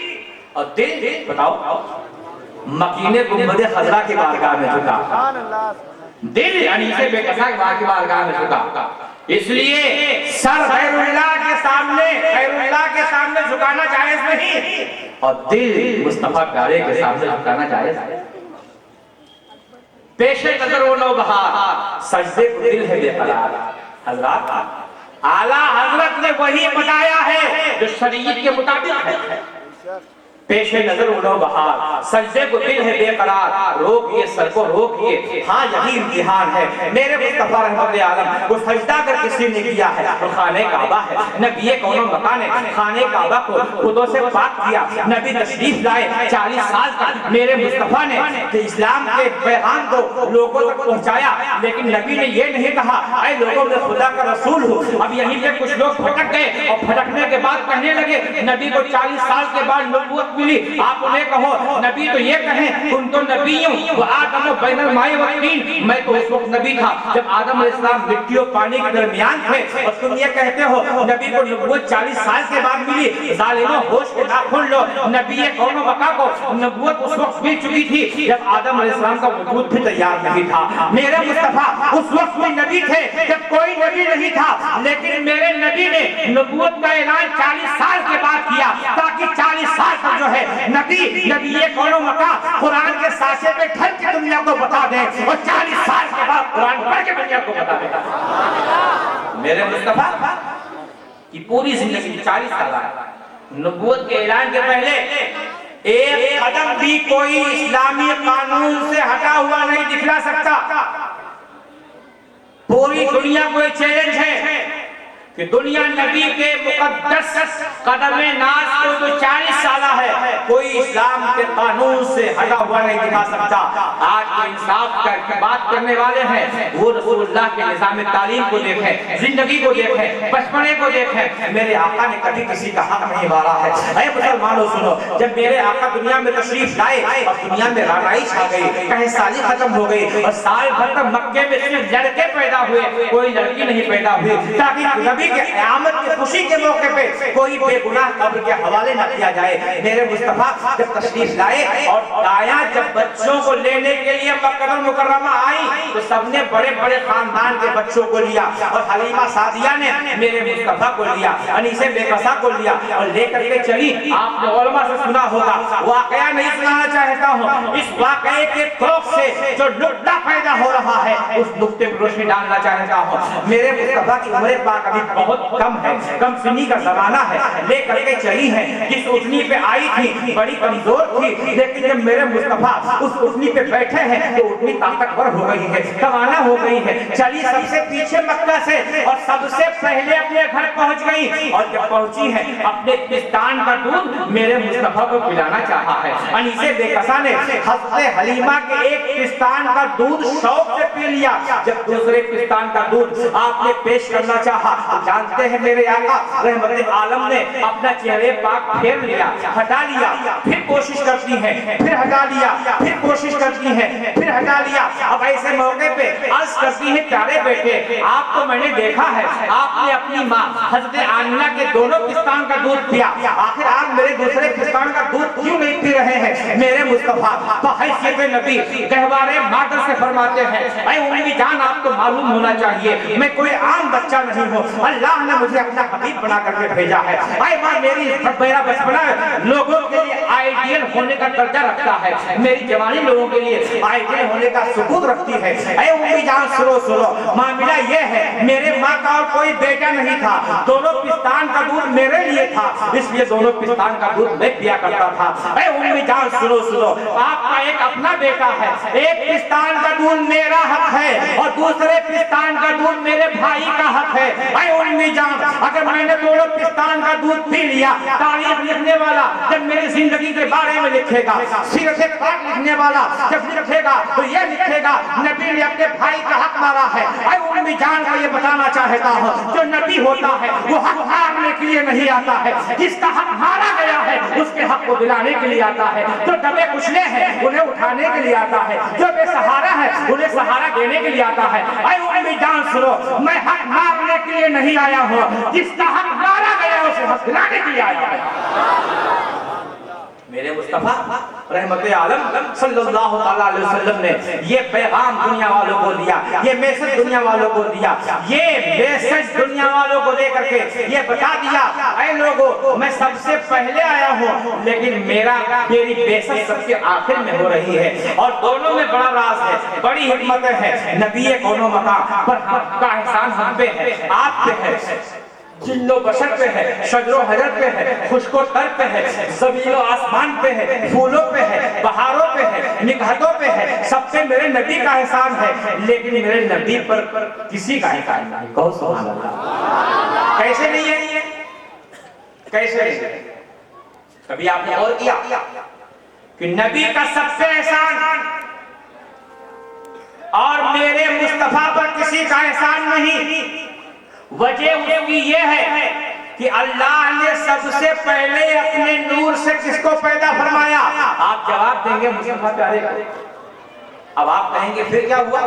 اور دل بتاؤ مکینے گنبد خضرا کی بارگاہ میں جھکا، دل انیسے بے کسا کی بارگاہ میں جھکا، اس لیے سر غیر اللہ کے سامنے جھکانا جائز نہیں اور دل مصطفیٰ پیارے کے سامنے جھکانا جائز ہے۔ پیش نظر و نوبہار سجدے کو دل ہے بے قرار، حضرات اعلیٰ حضرت نے وہی بتایا ہے جو شریعت کے مطابق ہے۔ پیش نظر و نوبہار سجدے کو دل ہے بے قرار، روکیے سر کو روکیے، ہاں یہی امتحان ہے۔ میرے مصطفیٰ رحمت عالم کو سجدہ کر کسی نے کیا ہے تو خانہ کعبہ ہے، نبی کون و مکان ہے، خانہ کعبہ کو خودوں سے پاک کیا، نبی تشریف لائے 40 سال تک میرے مصطفیٰ نے اسلام کے پیغام کو لوگوں تک پہنچایا، لیکن نبی نے یہ نہیں کہا اے لوگوں میں خدا کا رسول ہوں۔ اب یہیں پہ کچھ لوگ پھٹک گئے اور پھٹکنے کے بعد کہنے لگے نبی کو 40 سال کے بعد نبوت ملی، آپ انہیں کہو نبی تو یہ کہیں تم تو نبی ہوں وآدم بین الماء والطین، میں تو اس وقت نبی تھا جب آدم علیہ السلام مٹی اور پانی کے درمیان تھے اور تم یہ کہتے ہو نبی کو نبوت 40 سال کے بعد ملی۔ ظالموں ہوش کے ناخن لو، نبی کون و مکہ کو نبوت اس وقت مل چکی تھی جب آدم علیہ السلام کا وجود بھی تیار نہیں تھا۔ میرے مصطفیٰ اس وقت بھی نبی تھے جب کوئی نبی نہیں تھا، لیکن میرے نبی نے نبوت کا اعلان 40 سال کے بعد کیا تاکہ 40 سال تک جو ہے نبی کون و مکان قرآن کے سانچے پہ ڈھل کے دنیا کو بتا دیں اور 40 سال کے بعد قرآن پڑھ کے دنیا کو بتا دیں. میرے مصطفیٰ کی پوری زندگی 40 سال نبوت کے اعلان کے پہلے ایک قدم بھی کوئی اسلامی قانون سے ہٹا ہوا نہیں دکھلا سکتا. پوری دنیا کو ایک چیلنج ہے کہ دنیا نبی کے مقدس قدم ناز کو جو 40 سالہ ہے کوئی اسلام کے قانون سے ہٹا ہوا نہیں دکھا سکتا. آج جو انصاف کی بات کرنے والے ہیں وہ رسول اللہ کے نظام تعلیم کو دیکھیں, زندگی کو دیکھیں, بچپنے کو دیکھیں. میرے آقا نے کبھی کسی کا حق نہیں مارا ہے. اے مسلمانوں سنو, جب میرے آقا دنیا میں تشریف لائے اور دنیا میں رانائی چھا گئی, کہیں سالی ختم ہو گئی اور سال بھر تک مکے میں صرف لڑکے پیدا ہوئے, کوئی لڑکی نہیں پیدا ہوئی, تاکہ نبی کہ قیامت کی خوشی کے موقع پہ کوئی بے گناہ قبر کے حوالے نہ کیا جائے. میرے مصطفیٰ جب تشریف لائے اور آیا, جب بچوں کو لینے کے لیے مکہ المکرمہ آئی تو سب نے بڑے بڑے خاندان کے بچوں کو لیا, اور حلیمہ سعدیہ نے میرے مصطفیٰ کو لیا, انیسے بے قصہ کو لیا اور لے کر کے چلی. آپ نے علماء سے سنا ہوگا, واقعہ نہیں سنانا چاہتا ہوں, اس واقعے کے توق سے جو نقطہ پیدا ہو رہا ہے اس نقطے پر روشنی ڈالنا چاہتا ہوں. میرے مصطفیٰ کی عمر پاک ابھی بہت کم ہے, کم سنی کا زمانہ ہے, لے کر کے چلی ہے. جس اٹھنی پہ آئی تھی بڑی کمزور تھی, لیکن جب میرے مصطفیٰ اس اٹھنی پہ بیٹھے ہیں تو اٹھنی طاقتور ہو گئی ہے, توانا ہو گئی ہے. چلی سب سے پیچھے مکہ سے اور سب سے پہلے اپنے گھر پہنچ گئی, اور جب پہنچی ہے اپنے پستان کا دودھ میرے مصطفیٰ کو پلانا چاہا ہے. انیسے بے قصہ نے حضرت حلیمہ کے ایک پستان کا دودھ شوق سے پی لیا. جب دوسرے پستان کا دودھ آپ نے پیش کرنا چاہا, جانتے ہیں میرے آقا رحمت عالم نے اپنا چہرے پاک پھیر لیا, ہٹا لیا, پھر کوشش کرتی ہیں, پھر ہٹا لیا, پھر کوشش کرتی ہیں, پھر ہٹا لیا. اب ایسے موقع پہ عرض کرتی ہیں, پیارے بیٹے آپ کو میں نے دیکھا ہے آپ نے اپنی ماں حضرت آمنہ کے دونوں پستان کا دودھ پیا, آخر آپ میرے دوسرے پستان کا دودھ کیوں نہیں پی رہے ہیں؟ میرے مصطفیٰ بحیثیت نبی گہوارے مادر سے فرماتے ہیں, اے امی جان آپ کو معلوم ہونا چاہیے میں کوئی عام بچہ نہیں ہوں, اللہ نے مجھے اپنا حبیب بنا کر کے بھیجا ہے. اے ماں میرا بچپنا لوگوں کے لیے آئیڈیل ہونے کا درجہ رکھتا ہے, میری جوانی لوگوں کے لیے آئیڈیل ہونے کا ثبوت رکھتی ہے. اے امی جان سنو, معاملہ یہ ہے میرے ماں کا اور کوئی بیٹا نہیں تھا, دونوں پستان کا دودھ میرے لیے تھا, اس لیے دونوں پستان کا دودھ میں پیا کرتا تھا. اے امی جان سنو, آپ کا ایک اپنا بیٹا ہے, ایک پستان کا دودھ میرا حق ہے اور دوسرے پستان کا دودھ میرے بھائی کا حق ہے. اے امی جان اگر میں نے دونوں پستان کا دودھ پی لیا, تاریخ لکھنے والا جب میری زندگی کے بارے میں لکھے گا, سیرت پاک لکھنے والا جب لکھے گا تو یہ لکھے گا نبی نے اپنے بھائی کا حق مارا ہے. اے امی جان کو یہ بتانا چاہتا ہوں, جو نبی ہوتا ہے وہ حق مارنے کے لیے نہیں آتا ہے, جس کا حق مارا گیا ہے اس کے حق کو دلانے کے لیے آتا ہے. جو دبے کچلے ہیں انہیں اٹھانے کے لیے آتا ہے, جو بے سہارا ہے انہیں سہارا دینے کے لیے آتا ہے. اے امی جان سنو, میں حق مارنے کے لیے نہیں آیا ہوں, جس کا حق مارا گیا اسے حق دلانے کے لیے آیا ہے. میرے مصطفیٰ رحمت عالم صلی اللہ علیہ وسلم نے یہ پیغام دنیا والوں کو دیا, یہ میسج دنیا والوں کو دیا, یہ میسج دنیا والوں کو دے کر کے یہ بتا دیا, اے لوگوں میں سب سے پہلے آیا ہوں لیکن میری بیست سب سے آخر میں ہو رہی ہے. اور دونوں میں بڑا راز ہے, بڑی حکمتیں ہیں. نبی کون و مکان پر کا احسان ہم پہ ہے, آپ پہ ہے, جن و بشر پہ ہے, شجر و حجر پہ ہے, خشک و تر پہ ہے, زمین و آسمان پہ ہے, پھولوں پہ ہے, بہاروں پہ ہے, نگہتوں پہ ہے, سب سے میرے نبی کا احسان ہے. لیکن میرے نبی پر کسی کا احسان نہیں. کہو سبحان اللہ. کیسے نہیں ہے, کیسے نہیں؟ کبھی آپ نے غور کیا کہ نبی کا سب سے احسان اور میرے مصطفیٰ پر کسی کا احسان نہیں؟ وجہ اس کی یہ ہے کہ اللہ نے سب سے پہلے اپنے نور سے کس کو پیدا فرمایا؟ آپ جواب دیں گے مصطفیٰ پیارے کو. اب آپ کہیں گے پھر کیا ہوا؟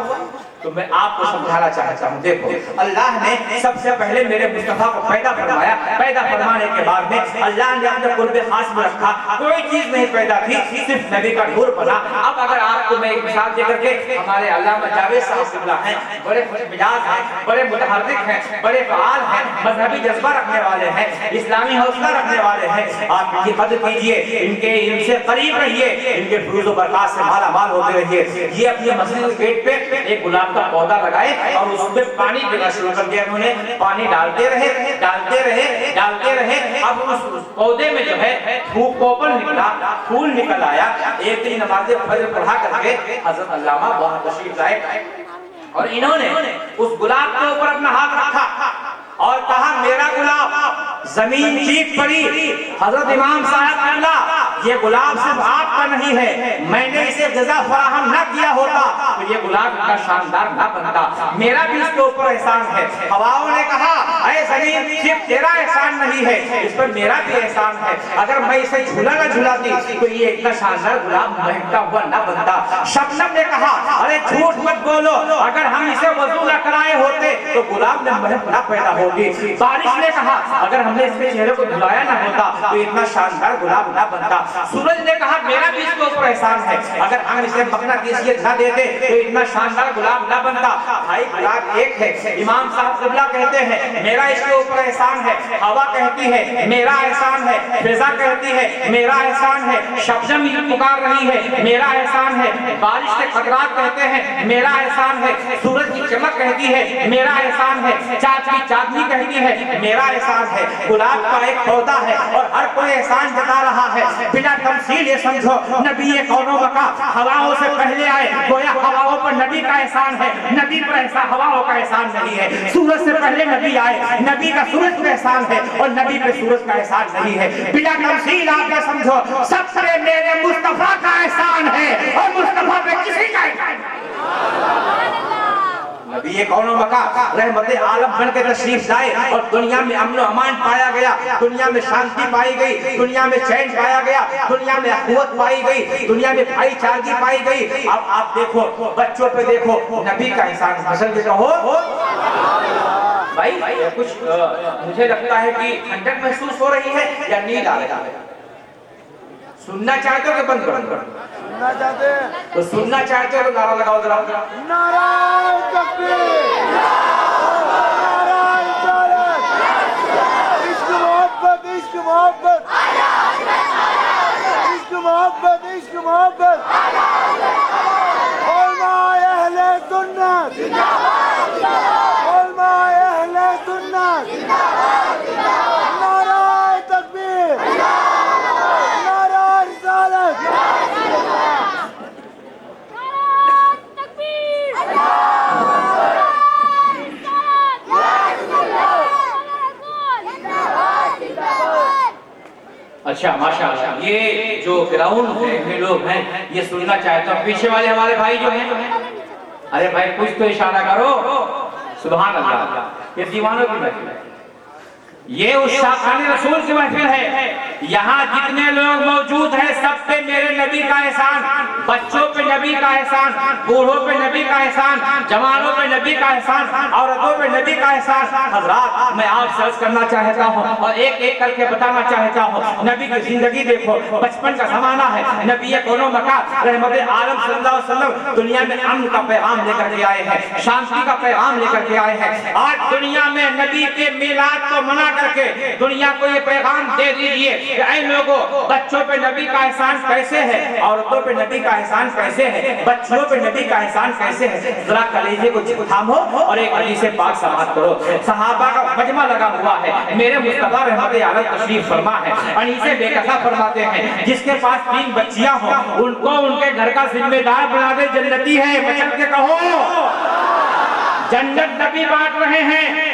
تو میں آپ کو سمجھانا چاہتا ہوں. دیکھو اللہ نے سب سے پہلے میرے مصطفیٰ کو پیدا فرمایا. پیدا فرمانے کے بعد میں اللہ نے اپنے قرب خاص میں رکھا. کوئی چیز نہیں پیدا تھی, صرف نبی کا نور بنا. اب اگر آپ کو میں ایک مثال دے کر کے, ہمارے علامہ جاوید صاحب قبلہ ہیں, بڑے خوش مزاج ہیں, بڑے متحرک ہیں, بڑے فعال ہیں, مذہبی جذبہ رکھنے والے ہیں, اسلامی حوصلہ رکھنے والے ہیں. آپ ان کی قدر کیجئے, ان سے قریب رہیے, ان کے فیوز و برکات سے مالا مال ہوتے رہیے. یہ اپنے مسجد کے گیٹ پہ ایک گلاب کا پودا لگائے اور اس میں پانی دینا شروع کر دیا. انہوں نے پانی ڈالتے رہے, ڈالتے رہے, ڈالتے رہے. اب اس پودے میں جو ہے پوپل نکلا, پھول نکل آیا. ایک دن نماز فجر پڑھا کر کے حضرت علامہ وہاں تشریف لائے اور انہوں نے اس گلاب کے اوپر اپنا ہاتھ رکھا اور کہا میرا گلاب زمین چیخ پڑی. حضرت امام صاحب قبلہ یہ گلاب صرف آپ کا نہیں ہے, میں نے اسے غذا فراہم نہ کیا ہوتا تو یہ گلاب کا شاندار نہ بنتا, میرا بھی اس کے اوپر احسان ہے. ہواؤں نے کہا اے زمین صرف تیرا احسان نہیں ہے, اس پر میرا بھی احسان ہے. اگر میں اسے جھولا نہ جھولاتی تو یہ اتنا شاندار گلاب مہکتا ہوا نہ بنتا. شبنم نے کہا ارے جھوٹ مت بولو, اگر ہم اسے وضو نہ کرائے ہوتے تو گلاب میں مہک نہ پیدا ہوگی. بارش نے کہا اگر ہم نے اس کے چہرے کو دھلایا نہ ہوتا تو اتنا شاندار گلاب نہ بنتا. سورج نے کہا میرا بھی اس کے اوپر احسان ہے, اگر ہم اسے مقناطیسیت نہ دیتے تو اتنا شاندار گلاب نہ بنتا. بھائی گلاب ایک ہے. امام صاحب قبلہ کہتے ہیں میرا اس کے اوپر احسان ہے. ہوا کہتی ہے میرا احسان ہے. فضا کہتی ہے میرا احسان ہے. شبنم پکار رہی ہے میرا احسان ہے. بارش کے قطرات کہتے ہیں میرا احسان ہے. سورج کی چمک کہتی ہے میرا احسان ہے. چاند کی چاندنی کہتی ہے میرا احسان ہے. گلاب کا ایک پودا ہے اور ہر کوئی احسان جتا رہا ہے. بلا تمثیل یہ سمجھو نبی کون و بقا ہواؤں سے پہلے آئے, گویا ہواؤں پر نبی کا احسان ہے, نبی پر احسان ہواؤں کا احسان نہیں ہے. سورج سے پہلے نبی آئے, نبی کا سورج پر احسان ہے اور نبی پہ سورج کا احسان نہیں ہے. بلا تمثیل آپ یہ سمجھو سب سے میرے مصطفیٰ کا احسان ہے اور مصطفیٰ پہ کسی کا احسان نہیں. نبی کون و بقا رحمت عالم بن کے تشریف لائے اور دنیا میں امن و امان پایا گیا, دنیا میں شانتی پائی گئی, دنیا میں چین پایا گیا, دنیا میں اخوت پائی گئی, دنیا میں بھائی چارگی پائی گئی. اب آپ دیکھو بچوں پہ دیکھو نبی کا احسان حسن کے کہو بھائی. کچھ مجھے لگتا ہے کہ ٹھنڈک محسوس ہو رہی ہے یا نیند آ رہا ہے. سننا چاہتے ہو کہ بند کرو؟ سننا چاہتے ہیں تو سننا چاہتے ہو تو نعرہ لگاؤ ذرا. نعرہ تکبیر, نعرہ رسالت, عشق محبت, عشق محبت, عشق محبت, عشق محبت. علماء اہل سنت, علماء اہل سنت. نعرہ تکبیر, نعرہ رسالت. اچھا ماشاءاللہ, یہ جو گراؤنڈ میں لوگ ہیں یہ سننا چاہتا ہوں. پیچھے والے ہمارے بھائی جو ہیں, ارے بھائی کچھ تو اشارہ کرو. سبحان اللہ, یہ دیوانوں کی محفل ہے, یہ اس شاخان رسول کی محفل ہے. یہاں جتنے لوگ موجود ہیں سب پہ میرے نبی کا احسان, بچوں پہ نبی کا احسان, بوڑھوں پہ نبی کا احسان, جوانوں پہ نبی کا احسان, عورتوں پہ نبی کا احسان. حضرات میں آپ سے عرض کرنا چاہتا ہوں اور ایک ایک کر کے بتانا چاہتا ہوں. نبی کی زندگی دیکھو, بچپن کا زمانہ ہے. نبی کون و بقا رحمت عالم صلی اللہ علیہ وسلم دنیا میں امن کا پیغام لے کر کے آئے ہیں, شانتی کا پیغام لے کر کے آئے ہیں. آج دنیا میں نبی کے میلاد کو منع کر کے دنیا کو یہ پیغام دے دیجئے کہ اے لوگوں, بچوں پہ نبی کا احسان کیسے ہے, عورتوں پہ نبی کا احسان کیسے ہے, بچوں پہ نبی کا احسان کیسے ہے. ذرا کلیجے کو تھامو اور ایک حدیث پاک سماعت کرو. صحابہ کا مجمع لگا ہوا ہے, میرے مصطفیٰ رحمت عالم تشریف فرما ہے. انیسے بے کسا فرماتے ہیں جس کے پاس 3 بچیاں ہوں ان کو ان کے گھر کا ذمہ دار بنا دے, جنتی ہے. بچن کے کہو جنت نبی بانٹ رہے ہیں.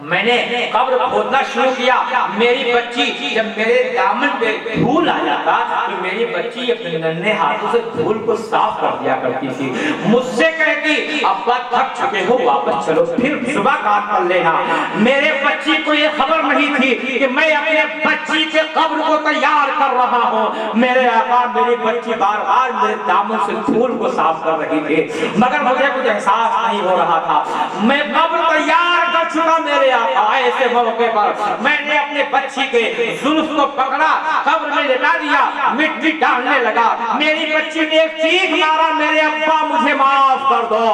میں نے قبر کھودنا شروع کیا. میری بچی جب میرے دامن پہ دھول آ جاتا تو میری بچی اپنے ننھے ہاتھوں سے دھول کو صاف کر دیا کرتی تھی. مجھ سے کہتی ابا تھک چکے ہو واپس چلو پھر صبح کام کر لینا. میرے بچی کو یہ خبر نہیں تھی کہ میں اپنے بچی کے قبر کو تیار کر رہا ہوں. میرے آقا میری بچی بار بار میرے دامن سے دھول کو صاف کر رہی تھی مگر مجھے کچھ احساس نہیں ہو رہا تھا. میں قبر تیار کر چکا. میرے آقا ایسے موقع پر میں نے اپنے بچی کے زلف کو پکڑا قبر میں لٹا دیا مٹی ڈالنے لگا. میری بچی نے ایک چیخ مارا میرے ابا مجھے معاف کر دو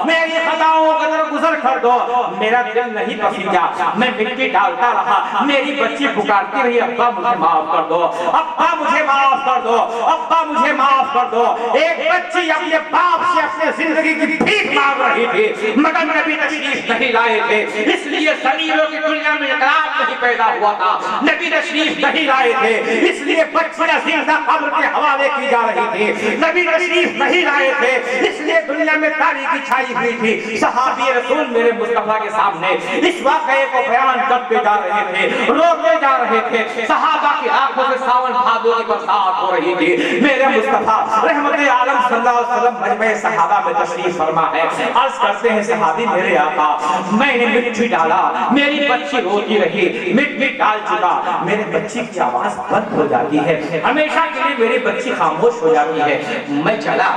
میری خطاؤں کا درگزر کر دو. میرا دل نہیں پسیجا میں مٹی ڈالتا رہا. میری بچی پکارتی رہی ابا مجھے معاف کر دو ابا مجھے معاف کر دو ابا مجھے معاف کر دو. ایک بچی اپنے باپ سے اپنے زندگی کی بھیک مانگ رہی تھی مگر نبی تشریف نہیں لائے تھے اس لیے ضمیروں کی دنیا میں انقلاب نہیں پیدا ہوا تھا. نبی تشریف نہیں لائے تھے اس لیے بچیاں زندہ قبر کے حوالے کی جا رہی تھی. نبی تشریف نہیں لائے تھے اس لیے دنیا میں تاریکی چھائی ہوئی تھی. صحابی رسول میرے مصطفیٰ کے سامنے اس واقعے کو بیان کرتے جا رہے تھے روتے جا رہے تھے. صحابہ کی آنکھوں سے ساون بھادوں کی برسات ہو رہی تھی. میرے مصطفیٰ رحمت عالم صلی اللہ علیہ وسلم مجمع صحابہ میں تشریف فرما ہے. عرض کرتے ہیں صحابی میرے آقا میں نے مٹی ڈالا میری بچی روتی رہی. مٹی ڈال چکا میرے بچی کی آواز بند ہو جاتی ہے ہمیشہ کے لیے میری بچی خاموش ہو جاتی ہے. میں چلا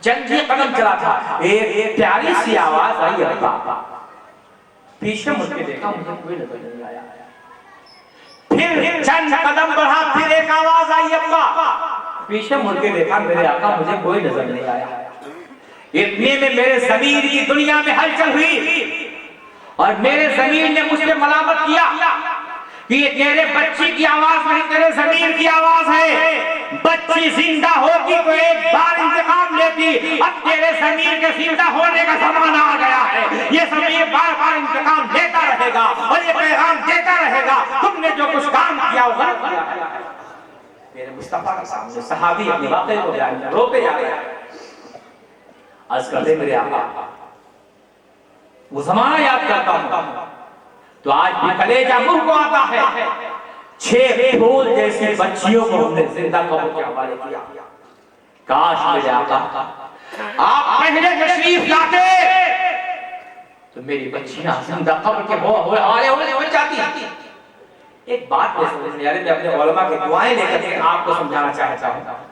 چند ہی قدم چلا تھا ایک پیاری سی آواز آئی ابا. پیچھے مڑ کے دیکھا مجھے کوئی نظر نہیں آیا. پھر چند قدم بڑھا پھر ایک آواز آئی ابا. پیچھے مڑ کے دیکھا میرے آقا مجھے کوئی نظر نہیں آیا. اتنے میں میرے ضمیر کی دنیا میں ہلچل ہوئی اور میرے ضمیر نے مجھ سے ملامت کیا کہ یہ تیرے بچی کی آواز نہیں تیرے ضمیر کی آواز ہے. بچی زندہ ہوگی تو ایک بار انتقام لیتی اب تیرے ضمیر کے زندہ ہونے کا زمانہ آ گیا ہے. یہ ضمیر بار بار انتقام لیتا رہے گا اور یہ پیغام دیتا رہے گا تم نے جو کچھ کام کیا وہ غلط کیا ہے. میرے مصطفیٰ کے سامنے صحابی اپنے واقعے کو بیان کر روتے جا رہے ہیں. عرض کرتے میرے آقا وہ زمانہ یاد کرتا ہوں تو آج بھی کلیجہ منہ کو آتا ہے. 6 پھول جیسی بچیوں کو ہم نے زندہ قبر کے حوالے کیا. کاش میرے آقا آپ پہلے تشریف لاتے تو میری بچیاں زندہ قبر کے حوالے ہونے چاہتی. ایک بات میں سمجھنے میں اپنے علماء کی دعائیں لے کر آپ کو سمجھانا چاہتا ہوں.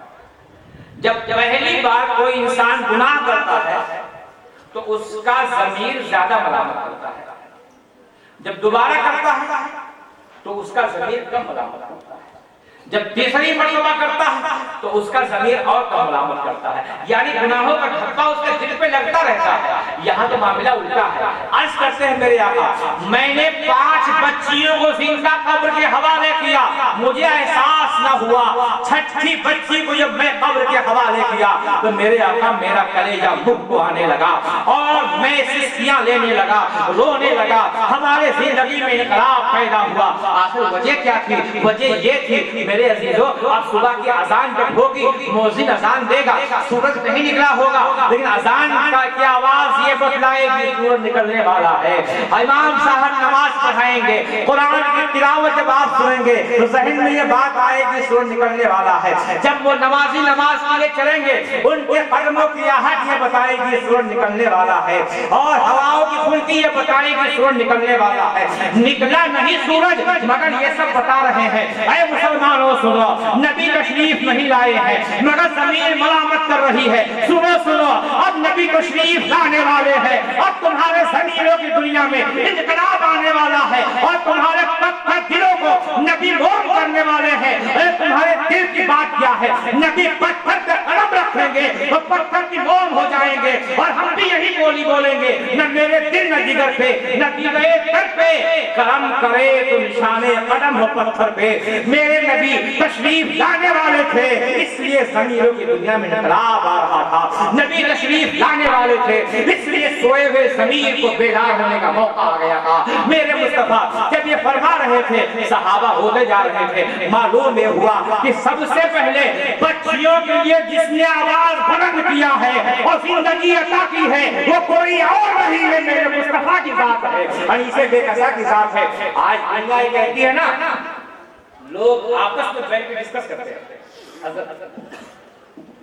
جب پہلی بار کوئی انسان گناہ کرتا ہے تو اس کا ضمیر زیادہ ملامت کرتا ہے. جب دوبارہ کرتا ہے تو اس کا ضمیر کم ملامت کرتا ہے. جب تیسری مرتبہ کرتا ہے تو اس کا ضمیر اور کم ملامت کرتا ہے. یعنی گناہوں کا دھکا اس کے دل پہ لگتا رہتا ہے. یہاں تو معاملہ الٹا ہے. عرض کرتے ہیں میرے آقا میں نے 5 بچیوں کو زندہ قبر کے حوالے کیا مجھے احساس نہ ہوا. 6ٹھی بچی کو جب میں قبر کے حوالے کیا تو میرے آقا میرا کلیجہ منہ کو آنے لگا اور میں سسکیاں لینے لگا رونے لگا. ہمارے زندگی میں انقلاب پیدا ہوا. آخر وجہ کیا تھی؟ وجہ یہ تھی میرے عزیزو اب صبح کی اذان جب ہوگی مؤذن اذان دے گا سورج نہیں نکلا ہوگا لیکن اذان کی آواز یہ بتلائے گی سورج نکلنے والا ہے. امام صاحب نماز پڑھائیں گے قرآن کی تلاوت جب آپ سنیں گے تو ذہن میں یہ بات آئے گی سورج نکلنے والا ہے. جب وہ نمازی نماز کے لیے چلیں گے ان کے قدموں کی آہٹ یہ بتائے گی سورج نکلنے والا ہے اور ہواؤں کی کھلتی یہ بتائے گی سورج نکلنے والا ہے. نکلا نہیں سورج مگر یہ سب بتا رہے ہیں اے مسلمانوں سنو نبی تشریف نہیں لائے ہیں مگر زمین ملامت کر رہی ہے. سنو اب نبی تشریف لانے والے ہیں. اب تمہارے زمینوں کی دنیا میں انقلاب آنے والا ہے اور تمہارے پتھر دلوں کو نبی موم کرنے والے ہیں. تمہارے دل کی بات کیا ہے؟ نبی پتھر پہ قلم رکھیں گے تو پتھر کی موم ہو جائیں گے اور ہم بھی یہی بولی بولیں گے نہ میرے دل نہ جگر پہ نہ دیوے در پہ کرم کرے تو نشانے قدم ہو پتھر پہ. میرے نبی تشریف لانے والے تھے اس لیے ضمیروں کی دنیا میں انقلاب آ رہا تھا. نبی تشریف لانے والے تھے اس لیے سوئے ہوئے ضمیر کو بیدار ہونے کا موقع آ گیا تھا. میرے مصطفیٰ جب یہ فرما رہے تھے صحابہ ہوتے جا رہے تھے معلوم یہ ہوا کہ سب سے پہلے بچیوں کے لیے جس نے آواز بلند کیا ہے اور زندگی عطا کی ہے وہ کوئی اور نہیں ہے، میرے مصطفیٰ کی ذات ہے، حدیث بے کسا کی ذات ہے۔ آج دنیا یہ کہتی ہے نا، لوگ آپس میں بیٹھ کے ڈسکس کرتے ہیں۔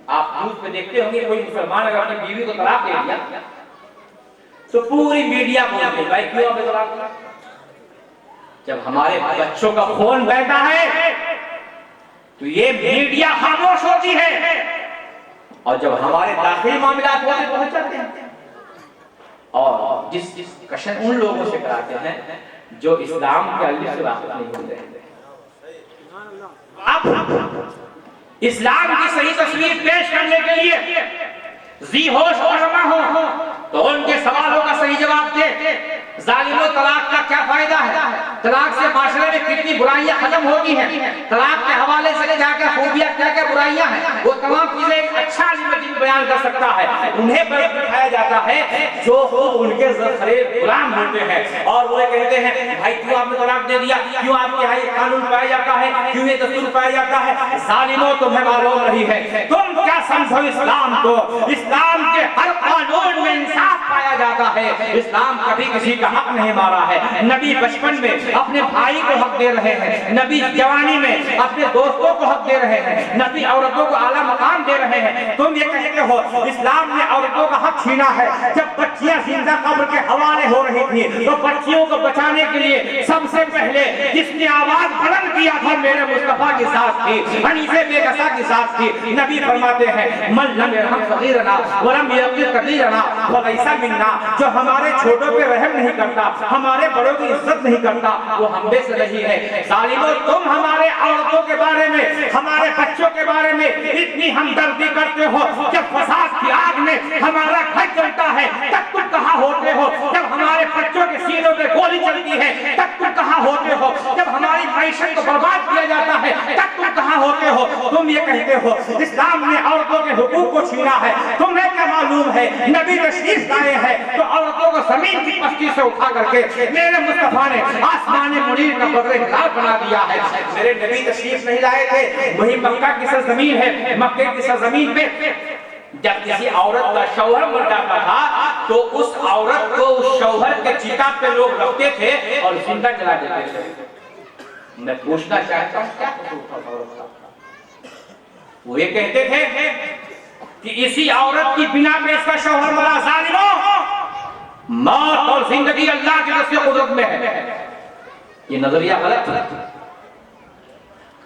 آپ نیوز پہ دیکھتے ہوں گے کوئی مسلمان اگر اپنی بیوی کو طلاق دے دیا تو پوری میڈیا بولتی ہے بھائی کیوں آپ نے طلاق دیا؟ جب ہمارے بچوں کا خون بہتا ہے تو یہ میڈیا خاموش ہوتی ہے، اور جب ہمارے داخلی معاملات ہوتے ہیں پہنچ جاتے ہیں، اور جس کشن ان لوگوں سے کراتے ہیں جو اسلام کے علم سے واقف نہیں ہوتے ہیں۔ اب اسلام کی صحیح تصویر پیش کرنے کے لیے ذی ہوش علماء ہو تو ان کے سوالوں کا صحیح جواب دے۔ ظالم و طلاق کا کیا فائدہ ہے؟ طلاق سے معاشرے میں کتنی برائیاں ختم ہوتی ہیں؟ طلاق کے حوالے سے جا کے خوبیاں کیا کیا برائیاں ہیں وہ تمام چیزیں ایک اچھا عالم دین بیان کر سکتا ہے۔ انہیں بٹھایا جاتا ہے جو خود ان کے خرید غلام ہوتے ہیں اور وہ کہتے ہیں بھائی کیوں آپ نے طلاق دے دیا، کیوں آپ کے یہاں یہ قانون پایا جاتا ہے، کیوں یہ دستور پایا جاتا ہے؟ ظالموں تمہیں معلوم نہیں ہے، تم کیا سمجھو اسلام کو؟ اسلام کے ہر قانون میں انصاف پایا جاتا ہے، اسلام کبھی کسی کا حق نہیں مارا ہے۔ نبی بچپن میں اپنے بھائی کو حق دے رہے ہیں، نبی جوانی میں اپنے دوستوں کو حق دے رہے ہیں، نبی عورتوں کو اعلیٰ مقام دے رہے ہیں۔ تم یہ کہتے ہو اسلام نے عورتوں کا حق چھینا ہے۔ جب بچیاں زندہ قبر کے حوالے ہو رہی تھی تو بچیوں کو بچانے کے لیے سب سے پہلے جس نے آواز بلند کیا تھا میرے مصطفیٰ کی ذات تھی، حدیث بے کسا کی ذات تھی۔ نبی فرماتے ہیں من لم یرحم صغیرنا ولم یغفر کبیرنا فلیس منا، جو ہمارے چھوٹوں پہ رحم نہیں کرتا، ہمارے بڑوں کی عزت نہیں کرتا، وہ ہم میں سے نہیں ہے۔ ظالموں تم ہمارے عورتوں کے بارے میں، ہمارے بچوں کے بارے میں اتنی ہمدردی کرتے ہو، جب فساد کی آگ میں ہمارا گھر جلتا ہے تب تم کہاں ہوتے ہو؟ جب ہمارے بچوں کے سینوں پہ گولی چلتی ہے تب تم کہاں ہوتے ہو؟ جب ہماری معیشت کو برباد کیا جاتا ہے تب تم کہاں ہوتے ہو؟ تم یہ کہتے ہو اسلام نے عورتوں کے حقوق کو چھینا ہے، تمہیں کیا معلوم ہے نبی تشریف لائے ہیں تو عورتوں کو زمین کی پستی سے اٹھا کر کے میرے مصطفیٰ نے آسمان منیر کا بدر ہلال بنا دیا ہے۔ میرے نبی تشریف نہیں لائے تھے، وہی مکہ کی سرزمین ہے، مکہ کی سرزمین پہ جب کسی عورت کا شوہر مر جاتا تھا تو اس عورت کو اس شوہر کے چتا پہ لوگ رکھتے تھے اور زندہ جلا دیتے تھے۔ میں پوچھنا چاہتا ہوں کیا قصور تھا عورت کا؟ وہ یہ کہتے تھے کہ اسی عورت کی بنا پہ اس کا شوہر مرا۔ ظالموں موت اور زندگی اللہ کی دست قدرت میں ہے، یہ نظریہ غلط ہے۔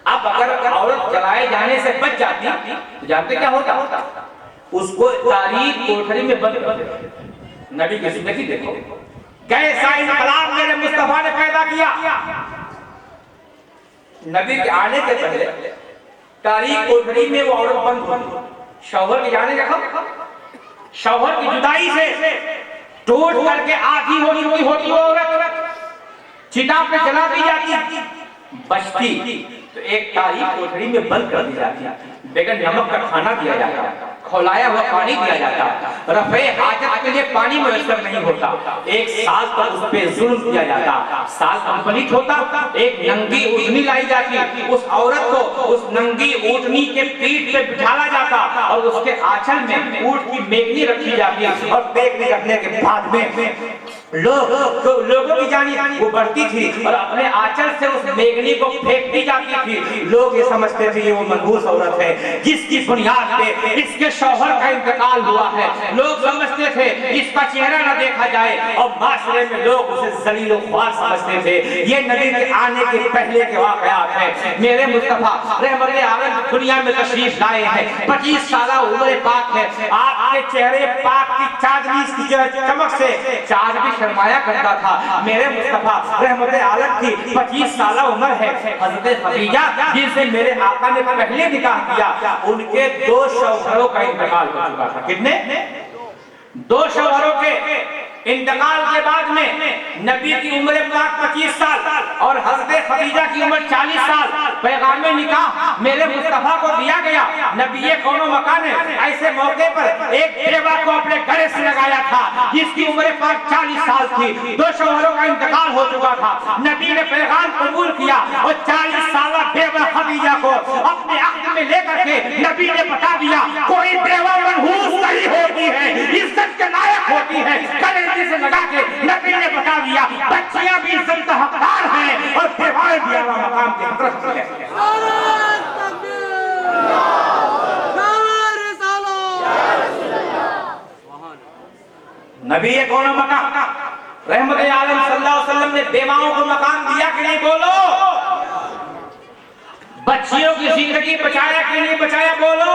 اب اگر عورت جلائے جانے سے بچ جاتی تو جانتے کیا ہوتا؟ اس کو تاریخ کوٹھری میں بند کر دیتے۔ نبی کی زندگی دیکھو کیسا انقلاب میرے مصطفیٰ نے پیدا کیا۔ نبی کے آنے کے پہلے تاریخ کوٹھری میں وہ عورت بند ہوتی، شوہر کے جانے کا خبر، شوہر کی جدائی سے ٹوٹ کر کے آدھی ہوتی وہ عورت چتا پہ جلا دی جاتی، بچتی تو ایک تاریخ کوٹھری میں بند کر دی جاتی، بغیر نمک کا کھانا دیا جاتا، کھولایا ہوا پانی دیا جاتا، رفع حاجت کے لیے پانی میسر نہیں ہوتا، ایک سال تک اس پہ ظلم کیا جاتا، سال کمپلیٹ ہوتا ایک ننگی اونٹنی لائی جاتی، اس عورت کو اس ننگی اونٹنی کے پیٹھ پہ بٹھایا جاتا اور اس کے آنچل میں اونٹ کی میگنی رکھی جاتی اور میگنی رکھنے کے بعد میں لوگوں کی جانب وہ بڑھتی تھی اور اپنے آنچل سے اس میگنی کو پھینکتی جاتی تھی۔ لوگ یہ سمجھتے تھے یہ وہ منحوس عورت ہے جس کی بنیاد پہ اس کے شوہر کا انتقال ہوا ہے۔ لوگ سمجھتے تھے اس کا چہرہ نہ دیکھا جائے اور معاشرے میں لوگ اسے ذلیل و خوار سمجھتے تھے۔ یہ نبی کے آنے کے پہلے کے واقعات ہیں۔ میرے مصطفیٰ رحمت عالم دنیا میں تشریف لائے ہیں، 25 سالہ عمر پاک ہے، آپ کے چہرے پاک کی چادری کی چمک سے چاند بھی شرمایا کرتا تھا۔ میرے مصطفیٰ رحمت عالم کی 25 سالہ عمر ہے۔ حضرت خدیجہ جن سے میرے آقا نے پہلے نکاح کیا ان کے 2 شوہروں کا انتقال ہو چکا تھا۔ کتنے؟ 2 شوہروں کے انتقال کے بعد میں نبی کی عمر پاک 25 سال اور حضرت خدیجہ کی عمر 40 سال. پیغام نکاح میرے مصطفیٰ کو دیا گیا. نبی کون و مکان ہے. ایسے موقع پر ایک بیوہ کو اپنے گلے سے لگایا تھا جس کی عمر پاک 40 سال تھی. 2 شوہروں کا انتقال ہو چکا تھا. نبی نے پیغام قبول کیا اور 40 سالہ بیوہ خدیجہ کو اپنے عقد میں لے کر کے نبی نے بتا دیا کوئی بیوہ منحوس نہیں ہوتی ہے, عزت کے لائق ہوتی ہے. گلے سے لگا کے نبی نے بتا دیا بچیاں بھی عزت کا حقدار ہیں اور بیوائیں بھی اعلیٰ مقام کے حقدار ہیں. نبی کون و مقام رحمت عالم صلی اللہ علیہ وسلم نے بیواؤں کو مقام دیا کہ نہیں بولو. بچیوں کی زندگی بچایا کہ نہیں بچایا بولو.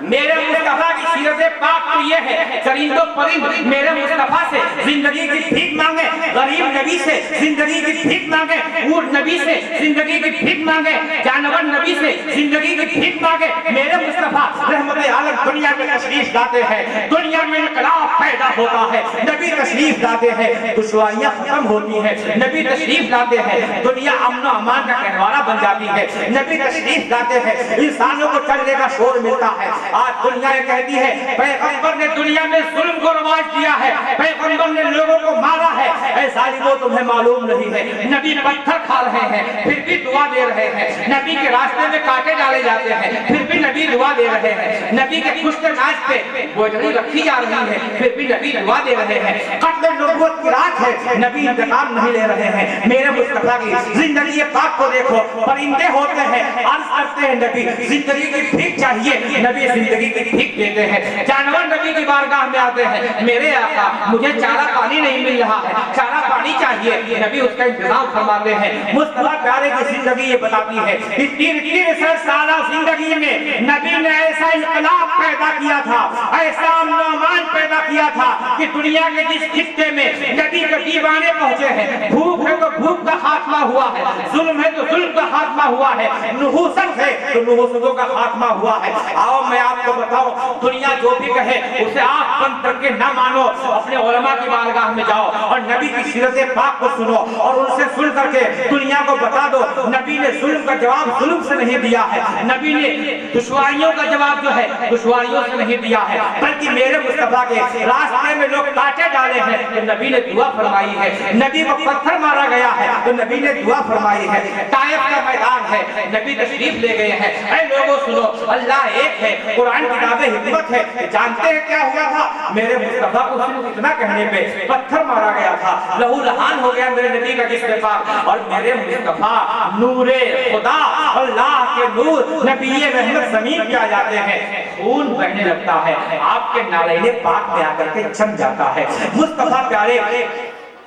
میرے مصطفیٰ کی سیرت پاک تو یہ ہے چرند و پرند میرے مصطفیٰ سے زندگی کی بھیک مانگے, غریب نبی سے زندگی کی بھیک مانگے, اونٹ نبی سے زندگی کی بھیک مانگے, جانور نبی سے زندگی کی بھیک مانگے. میرے مصطفیٰ رحمت عالم دنیا میں تشریف لاتے ہیں, دنیا میں انقلاب پیدا ہوتا ہے. نبی تشریف لاتے ہیں, دشواریاں ختم ہوتی ہیں. نبی تشریف لاتے ہیں, دنیا امن و امان کا گہوارہ بن جاتی ہے. نبی تشریف لاتے ہیں, انسانوں کو چلنے کا شور ملتا ہے. آج دنیا یہ کہتی ہے پیغمبر نے دنیا میں ظلم کو رواج دیا ہے, پیغمبر نے لوگوں کو مارا ہے. اے ظالموں تمہیں معلوم نہیں ہے نبی پتھر کھا رہے ہیں پھر بھی دعا دے رہے ہیں. نبی کے راستے میں کانٹے ڈالے جاتے ہیں پھر بھی نبی دعا دے رہے ہیں. نبی کے خشک ناز پہ بوجھڑی رکھی جا رہی ہے پھر بھی نبی دعا دے رہے ہیں. قتل نبوت کی رات ہے نبی انتقام نہیں لے رہے ہیں. میرے مصطفیٰ کی زندگی پاک کو دیکھو, پرندے ہوتے ہیں عرض کرتے ہیں نبی زندگی کی بھیک چاہیے, نبی زندگی کی بھیک دیتے ہیں. جانور نبی کی بارگاہ میں آتے ہیں میرے آقا مجھے چارہ پانی نہیں مل رہا ہے, چارہ پانی چاہیے. نبی اس کا انتظام فرماتے ہیں. مصطفیٰ پیارے کی زندگی یہ بتاتی ہے 63 سالہ زندگی میں نبی نے ایسا انقلاب پیدا کیا تھا, ایسا امن و امان پیدا کیا تھا کہ دنیا کے جس خطے میں نبی کے دیوانے پہنچے ہیں, بھوک ہے تو بھوک کا خاتمہ ہوا ہے, ظلم ہے تو ظلم کا خاتمہ ہوا ہے, نحوست ہے تو نحوستوں کا خاتمہ ہوا ہے. آؤ میں آپ کو بتاؤں دنیا جو بھی کہے اسے آنکھ بند کر کے نہ مانو, اپنے علماء کی بارگاہ میں جاؤ اور نبی کی سیرت پاک کو سنو اور ان سے سن کر کے دنیا کو بتا دو نبی نے ظلم کا جواب ظلم سے نہیں دیا ہے, نبی نے دشواریوں کا جواب جو ہے دشواریوں سے نہیں دیا ہے, بلکہ میرے مصطفیٰ کے راستے میں لوگ کانٹے ڈالے ہیں تو نبی نے دعا فرمائی ہے. نبی کو پتھر مارا گیا ہے تو نبی نے دعا فرمائی ہے. طائف کا میدان ہے نبی تشریف لے گئے ہیں. اے لوگوں سنو اللہ ایک ہے, قرآن کتاب حکمت ہے. جانتے ہیں کیا ہوا تھا؟ میرے مصطفیٰ کو صرف اتنا کہنے پہ پتھر مارا گیا تھا, لہو لہان ہو گیا میرے نبی کا جسم پاک. اور میرے مصطفیٰ نور خدا اللہ کے نور نبی رحمت زمین پہ آ جاتے ہیں, خون بہنے لگتا ہے, آپ کے نالین پاک میں آ کر کے جم جاتا ہے. مصطفیٰ پیارے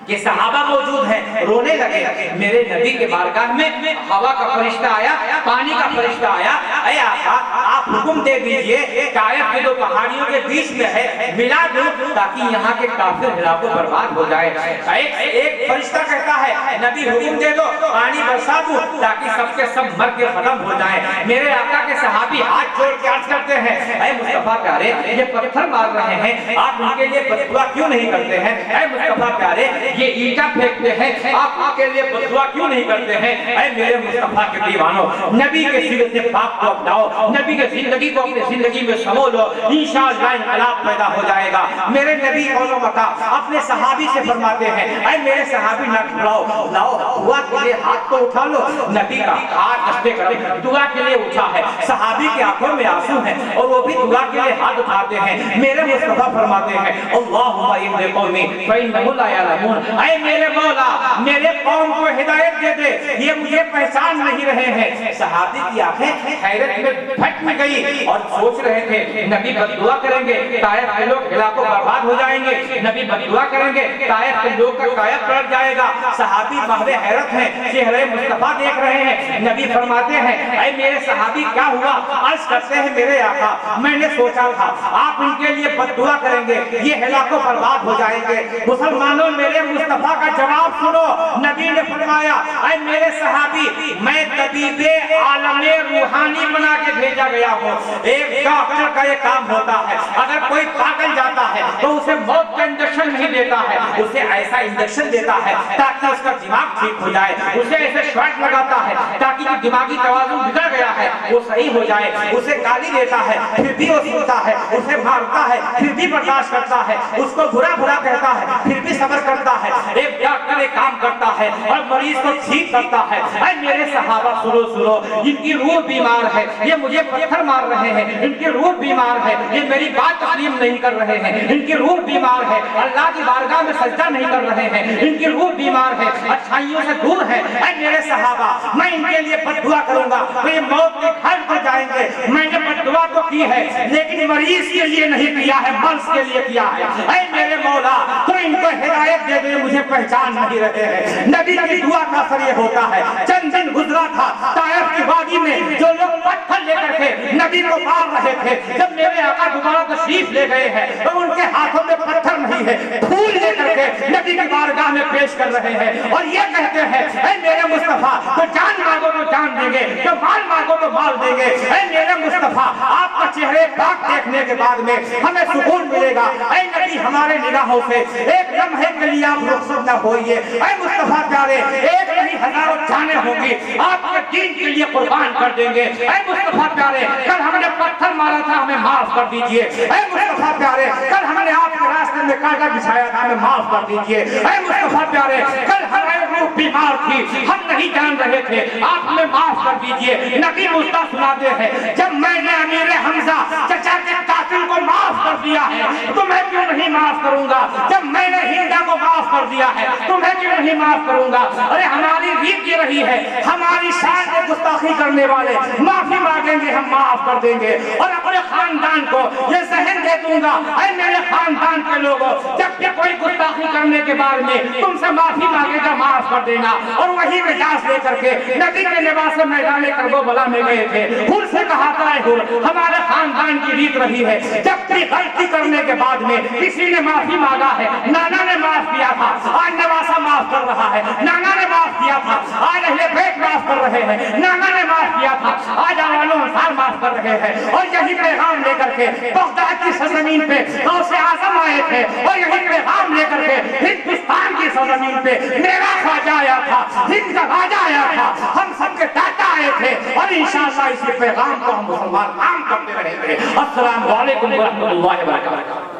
یہ صحابہ موجود ہیں رونے لگے. میرے نبی کے بارگاہ میں ہوا کا فرشتہ آیا, پانی کا فرشتہ آیا. اے آقا آپ حکم دے دیجئے طائف کے دو پہاڑیوں کے بیچ میں ہے ملا دو تاکہ یہاں کے کافر ہلاکو برباد ہو جائے. ایک فرشتہ کہتا ہے نبی حکم دے دو پانی برسا دو تاکہ سب کے سب مر کے ختم ہو جائیں. میرے آقا کے صحابی ہاتھ جوڑ کے عرض کرتے ہیں اے مصطفیٰ پیارے یہ پتھر مار رہے ہیں آپ ان کے لیے بددعا کیوں نہیں کرتے ہیں؟ اے مصطفیٰ پیارے یہ اینٹا پھینکتے ہیں آپ ان کے لیے بددعا کیوں نہیں کرتے ہیں؟ اے میرے مصطفیٰ کے دیوانوں نبی کے سیرت پاک کو اپناؤ, نبی کے زندگی کو اپنی زندگی میں سمو لو, انشاءاللہ انقلاب پیدا ہو جائے گا. میرے نبی قول و مقام اپنے صحابی سے فرماتے ہیں اے میرے صحابی نہ گھبراؤ, لاؤ دعا کے لیے ہاتھ کو اٹھا لو. نبی کا ہاتھ دستے کرے دعا کے لیے اٹھا ہے, صحابی کی آنکھوں میں آنسو ہیں اور وہ بھی دعا کے لیے ہاتھ اٹھاتے ہیں. میرے مصطفیٰ فرماتے ہیں اللہم اہد قومی فإنہم لا یعلمون, اے میرے مولا میرے قوم کو ہدایت دے دے یہ مجھے پہچان نہیں رہے ہیں. صحابی کی آنکھیں حیرت میں پھٹ گئی اور سوچ رہے تھے نبی بددعا کریں گے طائف کے لوگ ہلاکو برباد ہو جائیں گے, نبی بددعا کریں گے طائف کے لوگ کا کایا پلٹ جائے گا. صحابی محو حیرت ہیں, چہرے مصطفیٰ دیکھ رہے ہیں. نبی فرماتے ہیں اے میرے صحابی کیا ہوا؟ عرض کرتے ہیں میرے آقا میں نے سوچا تھا آپ ان کے لیے بددعا کریں گے یہ ہلاکو برباد ہو جائیں گے. مسلمانوں میرے مصطفیٰ کا جواب سنو. نبی نبی نے فرمایا اے میرے صحابی میں طبیب عالم روحانی بنا کے بھیجا گیا ہوں. ایک ڈاکٹر کا یہ کام ہوتا ہے اگر کوئی پاگل جاتا ہے تو اسے موت کا انجیکشن نہیں دیتا ہے, اسے ایسا انجیکشن دیتا ہے تاکہ اس کا دماغ ٹھیک ہو جائے, اسے ایسے شاٹ لگاتا ہے تاکہ جو دماغی توازن بگڑ گیا ہے وہ صحیح ہو جائے, اسے گالی دیتا ہے پھر بھی وہ سنتا ہے, اسے مارتا ہے پھر بھی برداشت کرتا ہے, اس کو برا برا کہتا ہے پھر بھی صبر کرتا ہے. ایک ڈاکٹر ایک کام کرتا ہے اور مریض کو ٹھیک کرتا ہے. اے میرے صحابہ سنو سنو, ان کی روح بیمار ہے, یہ مجھے پتھر مار رہے ہیں, ان کی روح بیمار ہے, یہ میری بات تسلیم نہیں کر رہے ہیں, ان کی روح بیمار ہے, اللہ کی بارگاہ میں سجدہ نہیں کر رہے ہیں, ان کی روح بیمار ہے, اچھائیوں سے دور ہے. اے میرے صحابہ میں ان کے لیے بد دعا کروں گا تو یہ موت کے گھر پر جائیں گے. میں نے بد دعا تو کی ہے لیکن مریض کے لیے نہیں کیا ہے, مرض کے لیے کیا ہے. اے میرے مولا تو ان کو ہدایت دے دے, مجھے پہچان نہیں رہے ہیں. نبی کی دعا کا اثر یہ ہوتا ہے. چند دن گزرا تھا طائف کی وادی میں جو لوگ پتھر لے کر کے نبی کو مار رہے تھے, جب میرے آقا دوبارہ تشریف لے گئے ہیں تو ان کے ہاتھوں میں پتھر نہیں ہے, پھول لے کر کے نبی کی بارگاہ میں پیش کر رہے ہیں اور یہ کہتے ہیں اے میرے مصطفیٰ تو جان مانگو تو جان دیں گے, تو مال مانگو تو مال دیں گے. اے میرے مصطفیٰ آپ کا چہرے پاک دیکھنے کے بعد میں ہمیں سکون ملے گا. اے نبی ہمارے نگاہوں سے ایک لمحے کے لیے آپ رخصت نہ ہوئیے. اے مصطفیٰ پیارے ایک نہیں ہزاروں جانیں ہوں گی آپ کے دین کے لیے قربان کر دیں گے. اے مصطفیٰ پیارے کل ہم نے پتھر مارا تھا, ہمیں معاف کر دیجئے. اے مصطفیٰ پیارے کل ہم نے آپ کے راستے میں کانٹا بچھایا تھا, ہمیں معاف کر دیجئے. اے مصطفیٰ پیارے کل ہماری روح بیمار تھی, ہم نہیں جان رہے تھے, آپ ہمیں معاف کر دیجئے. نبی مصطفیٰ سناتے ہیں جب میں نے امیر حمزہ چچا کے قاتل کو معاف کر دیا ہے تو میں کیوں نہیں معاف کروں گا, جب میں نے ہندا کو معاف کر دیا ہے تو میں کیوں نہیں معاف کروں گا. ارے ہماری ریت یہ رہی ہے, ہماری شان میں گستاخی کرنے والے معافی مانگیں گے ہم معاف کر دیں گے. اور اپنے خاندان کو یہ ذہن دے دوں گا اے میرے خاندان کے لوگوں جب کہ کوئی گستاخی کرنے کے بعد میں تم سے معافی مانگے گا معاف کر دینا. اور وہی مجاز لے کر کے نبی کے لباس سے میدان کربلا میں گئے تھے. حر سے کہا تھا اے حر ہمارے خاندان کی ریت رہی ہے جب بھی غلطی کرنے کے بعد میں کسی نے معافی مانگا ہے, نانا نے معاف کیا تھا, آج نواسا معاف کر رہا ہے, نانا نے معاف کیا تھا, آج اہل بیت معاف کر رہے ہیں, نانا نے معاف کیا تھا, آج اوالو انصار معاف کر رہے ہیں. اور یہی پیغام لے کر کے بغداد کی سرزمین پہ غوث اعظم آئے تھے, اور یہی پیغام لے کر کے ہندوستان کی سرزمین پہ میرا خواجہ آیا تھا, ہند کا راجہ آیا تھا, ہم سب کے داتا آئے تھے. اور انشاءاللہ اس پیغام کو ہم مسلمان عام کرتے رہیں گے. السلام علیکم ورحمۃ اللہ وبرکاتہ.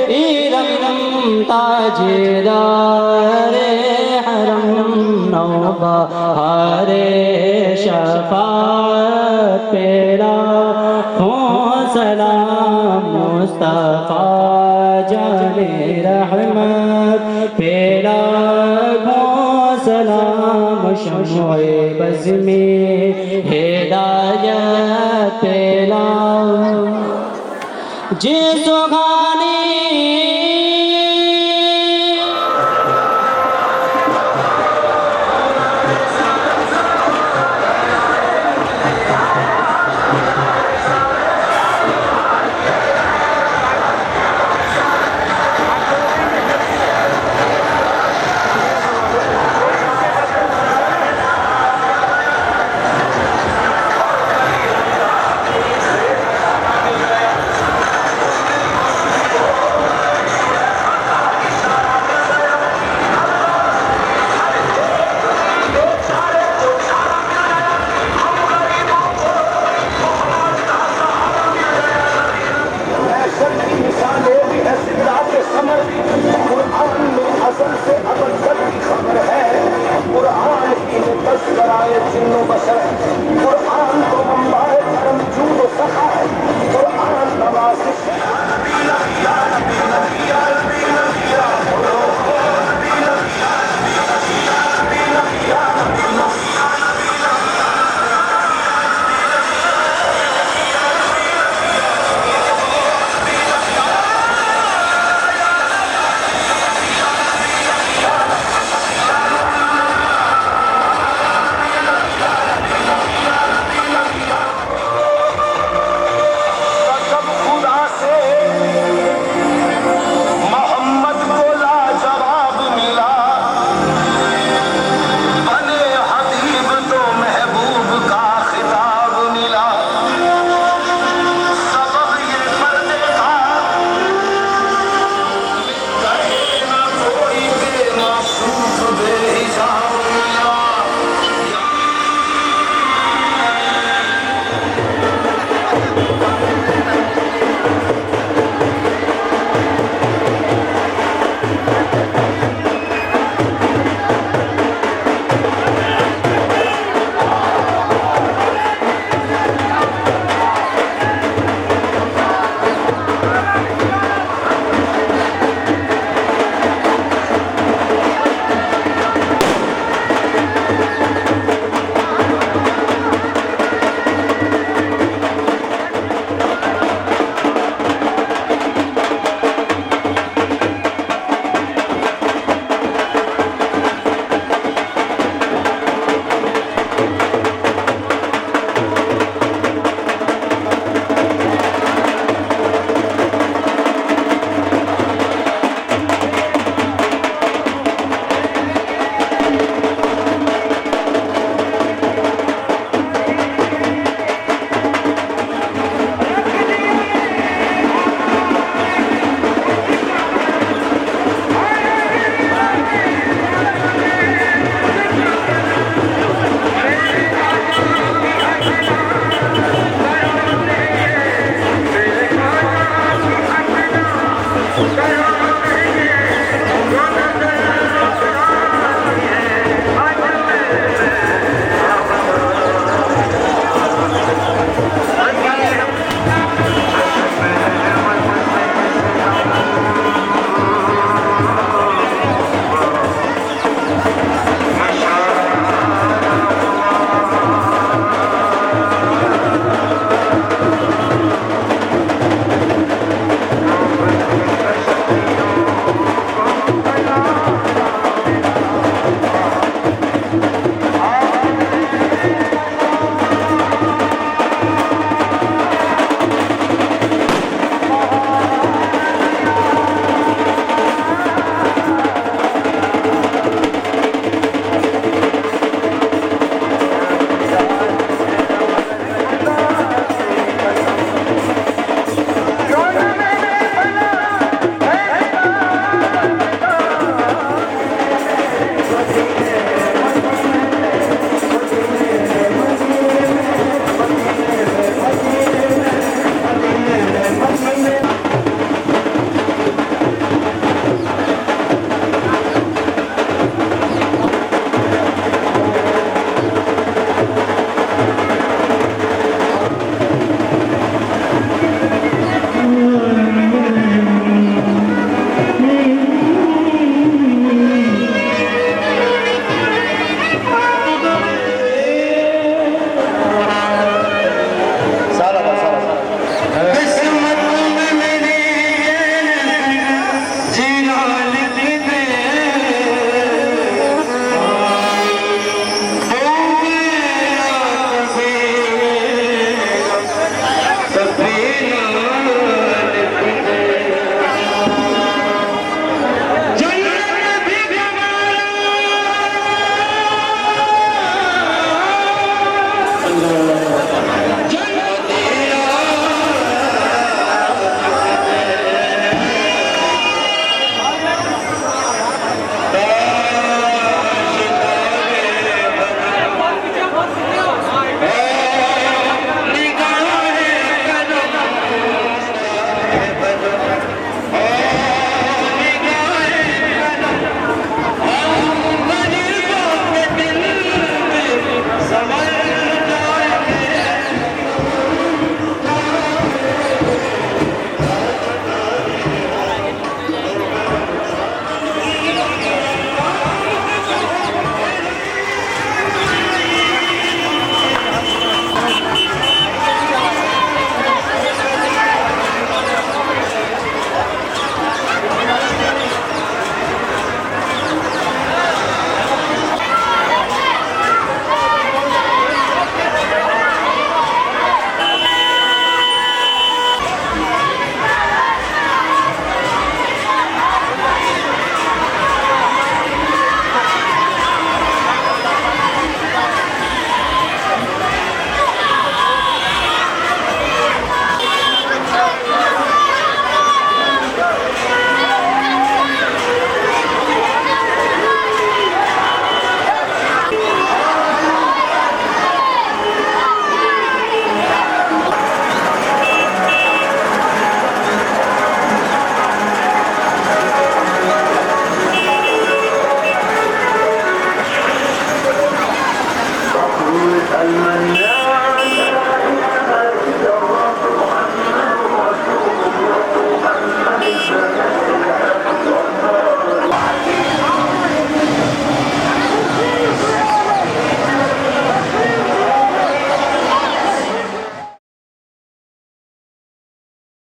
ایرم تاجدار حرم نوبہار شفاعت پیرا ہوں سلام مصطفیٰ جان رحمت پیرا ہوں سلام شمع بز میں ہدایت پیرا جس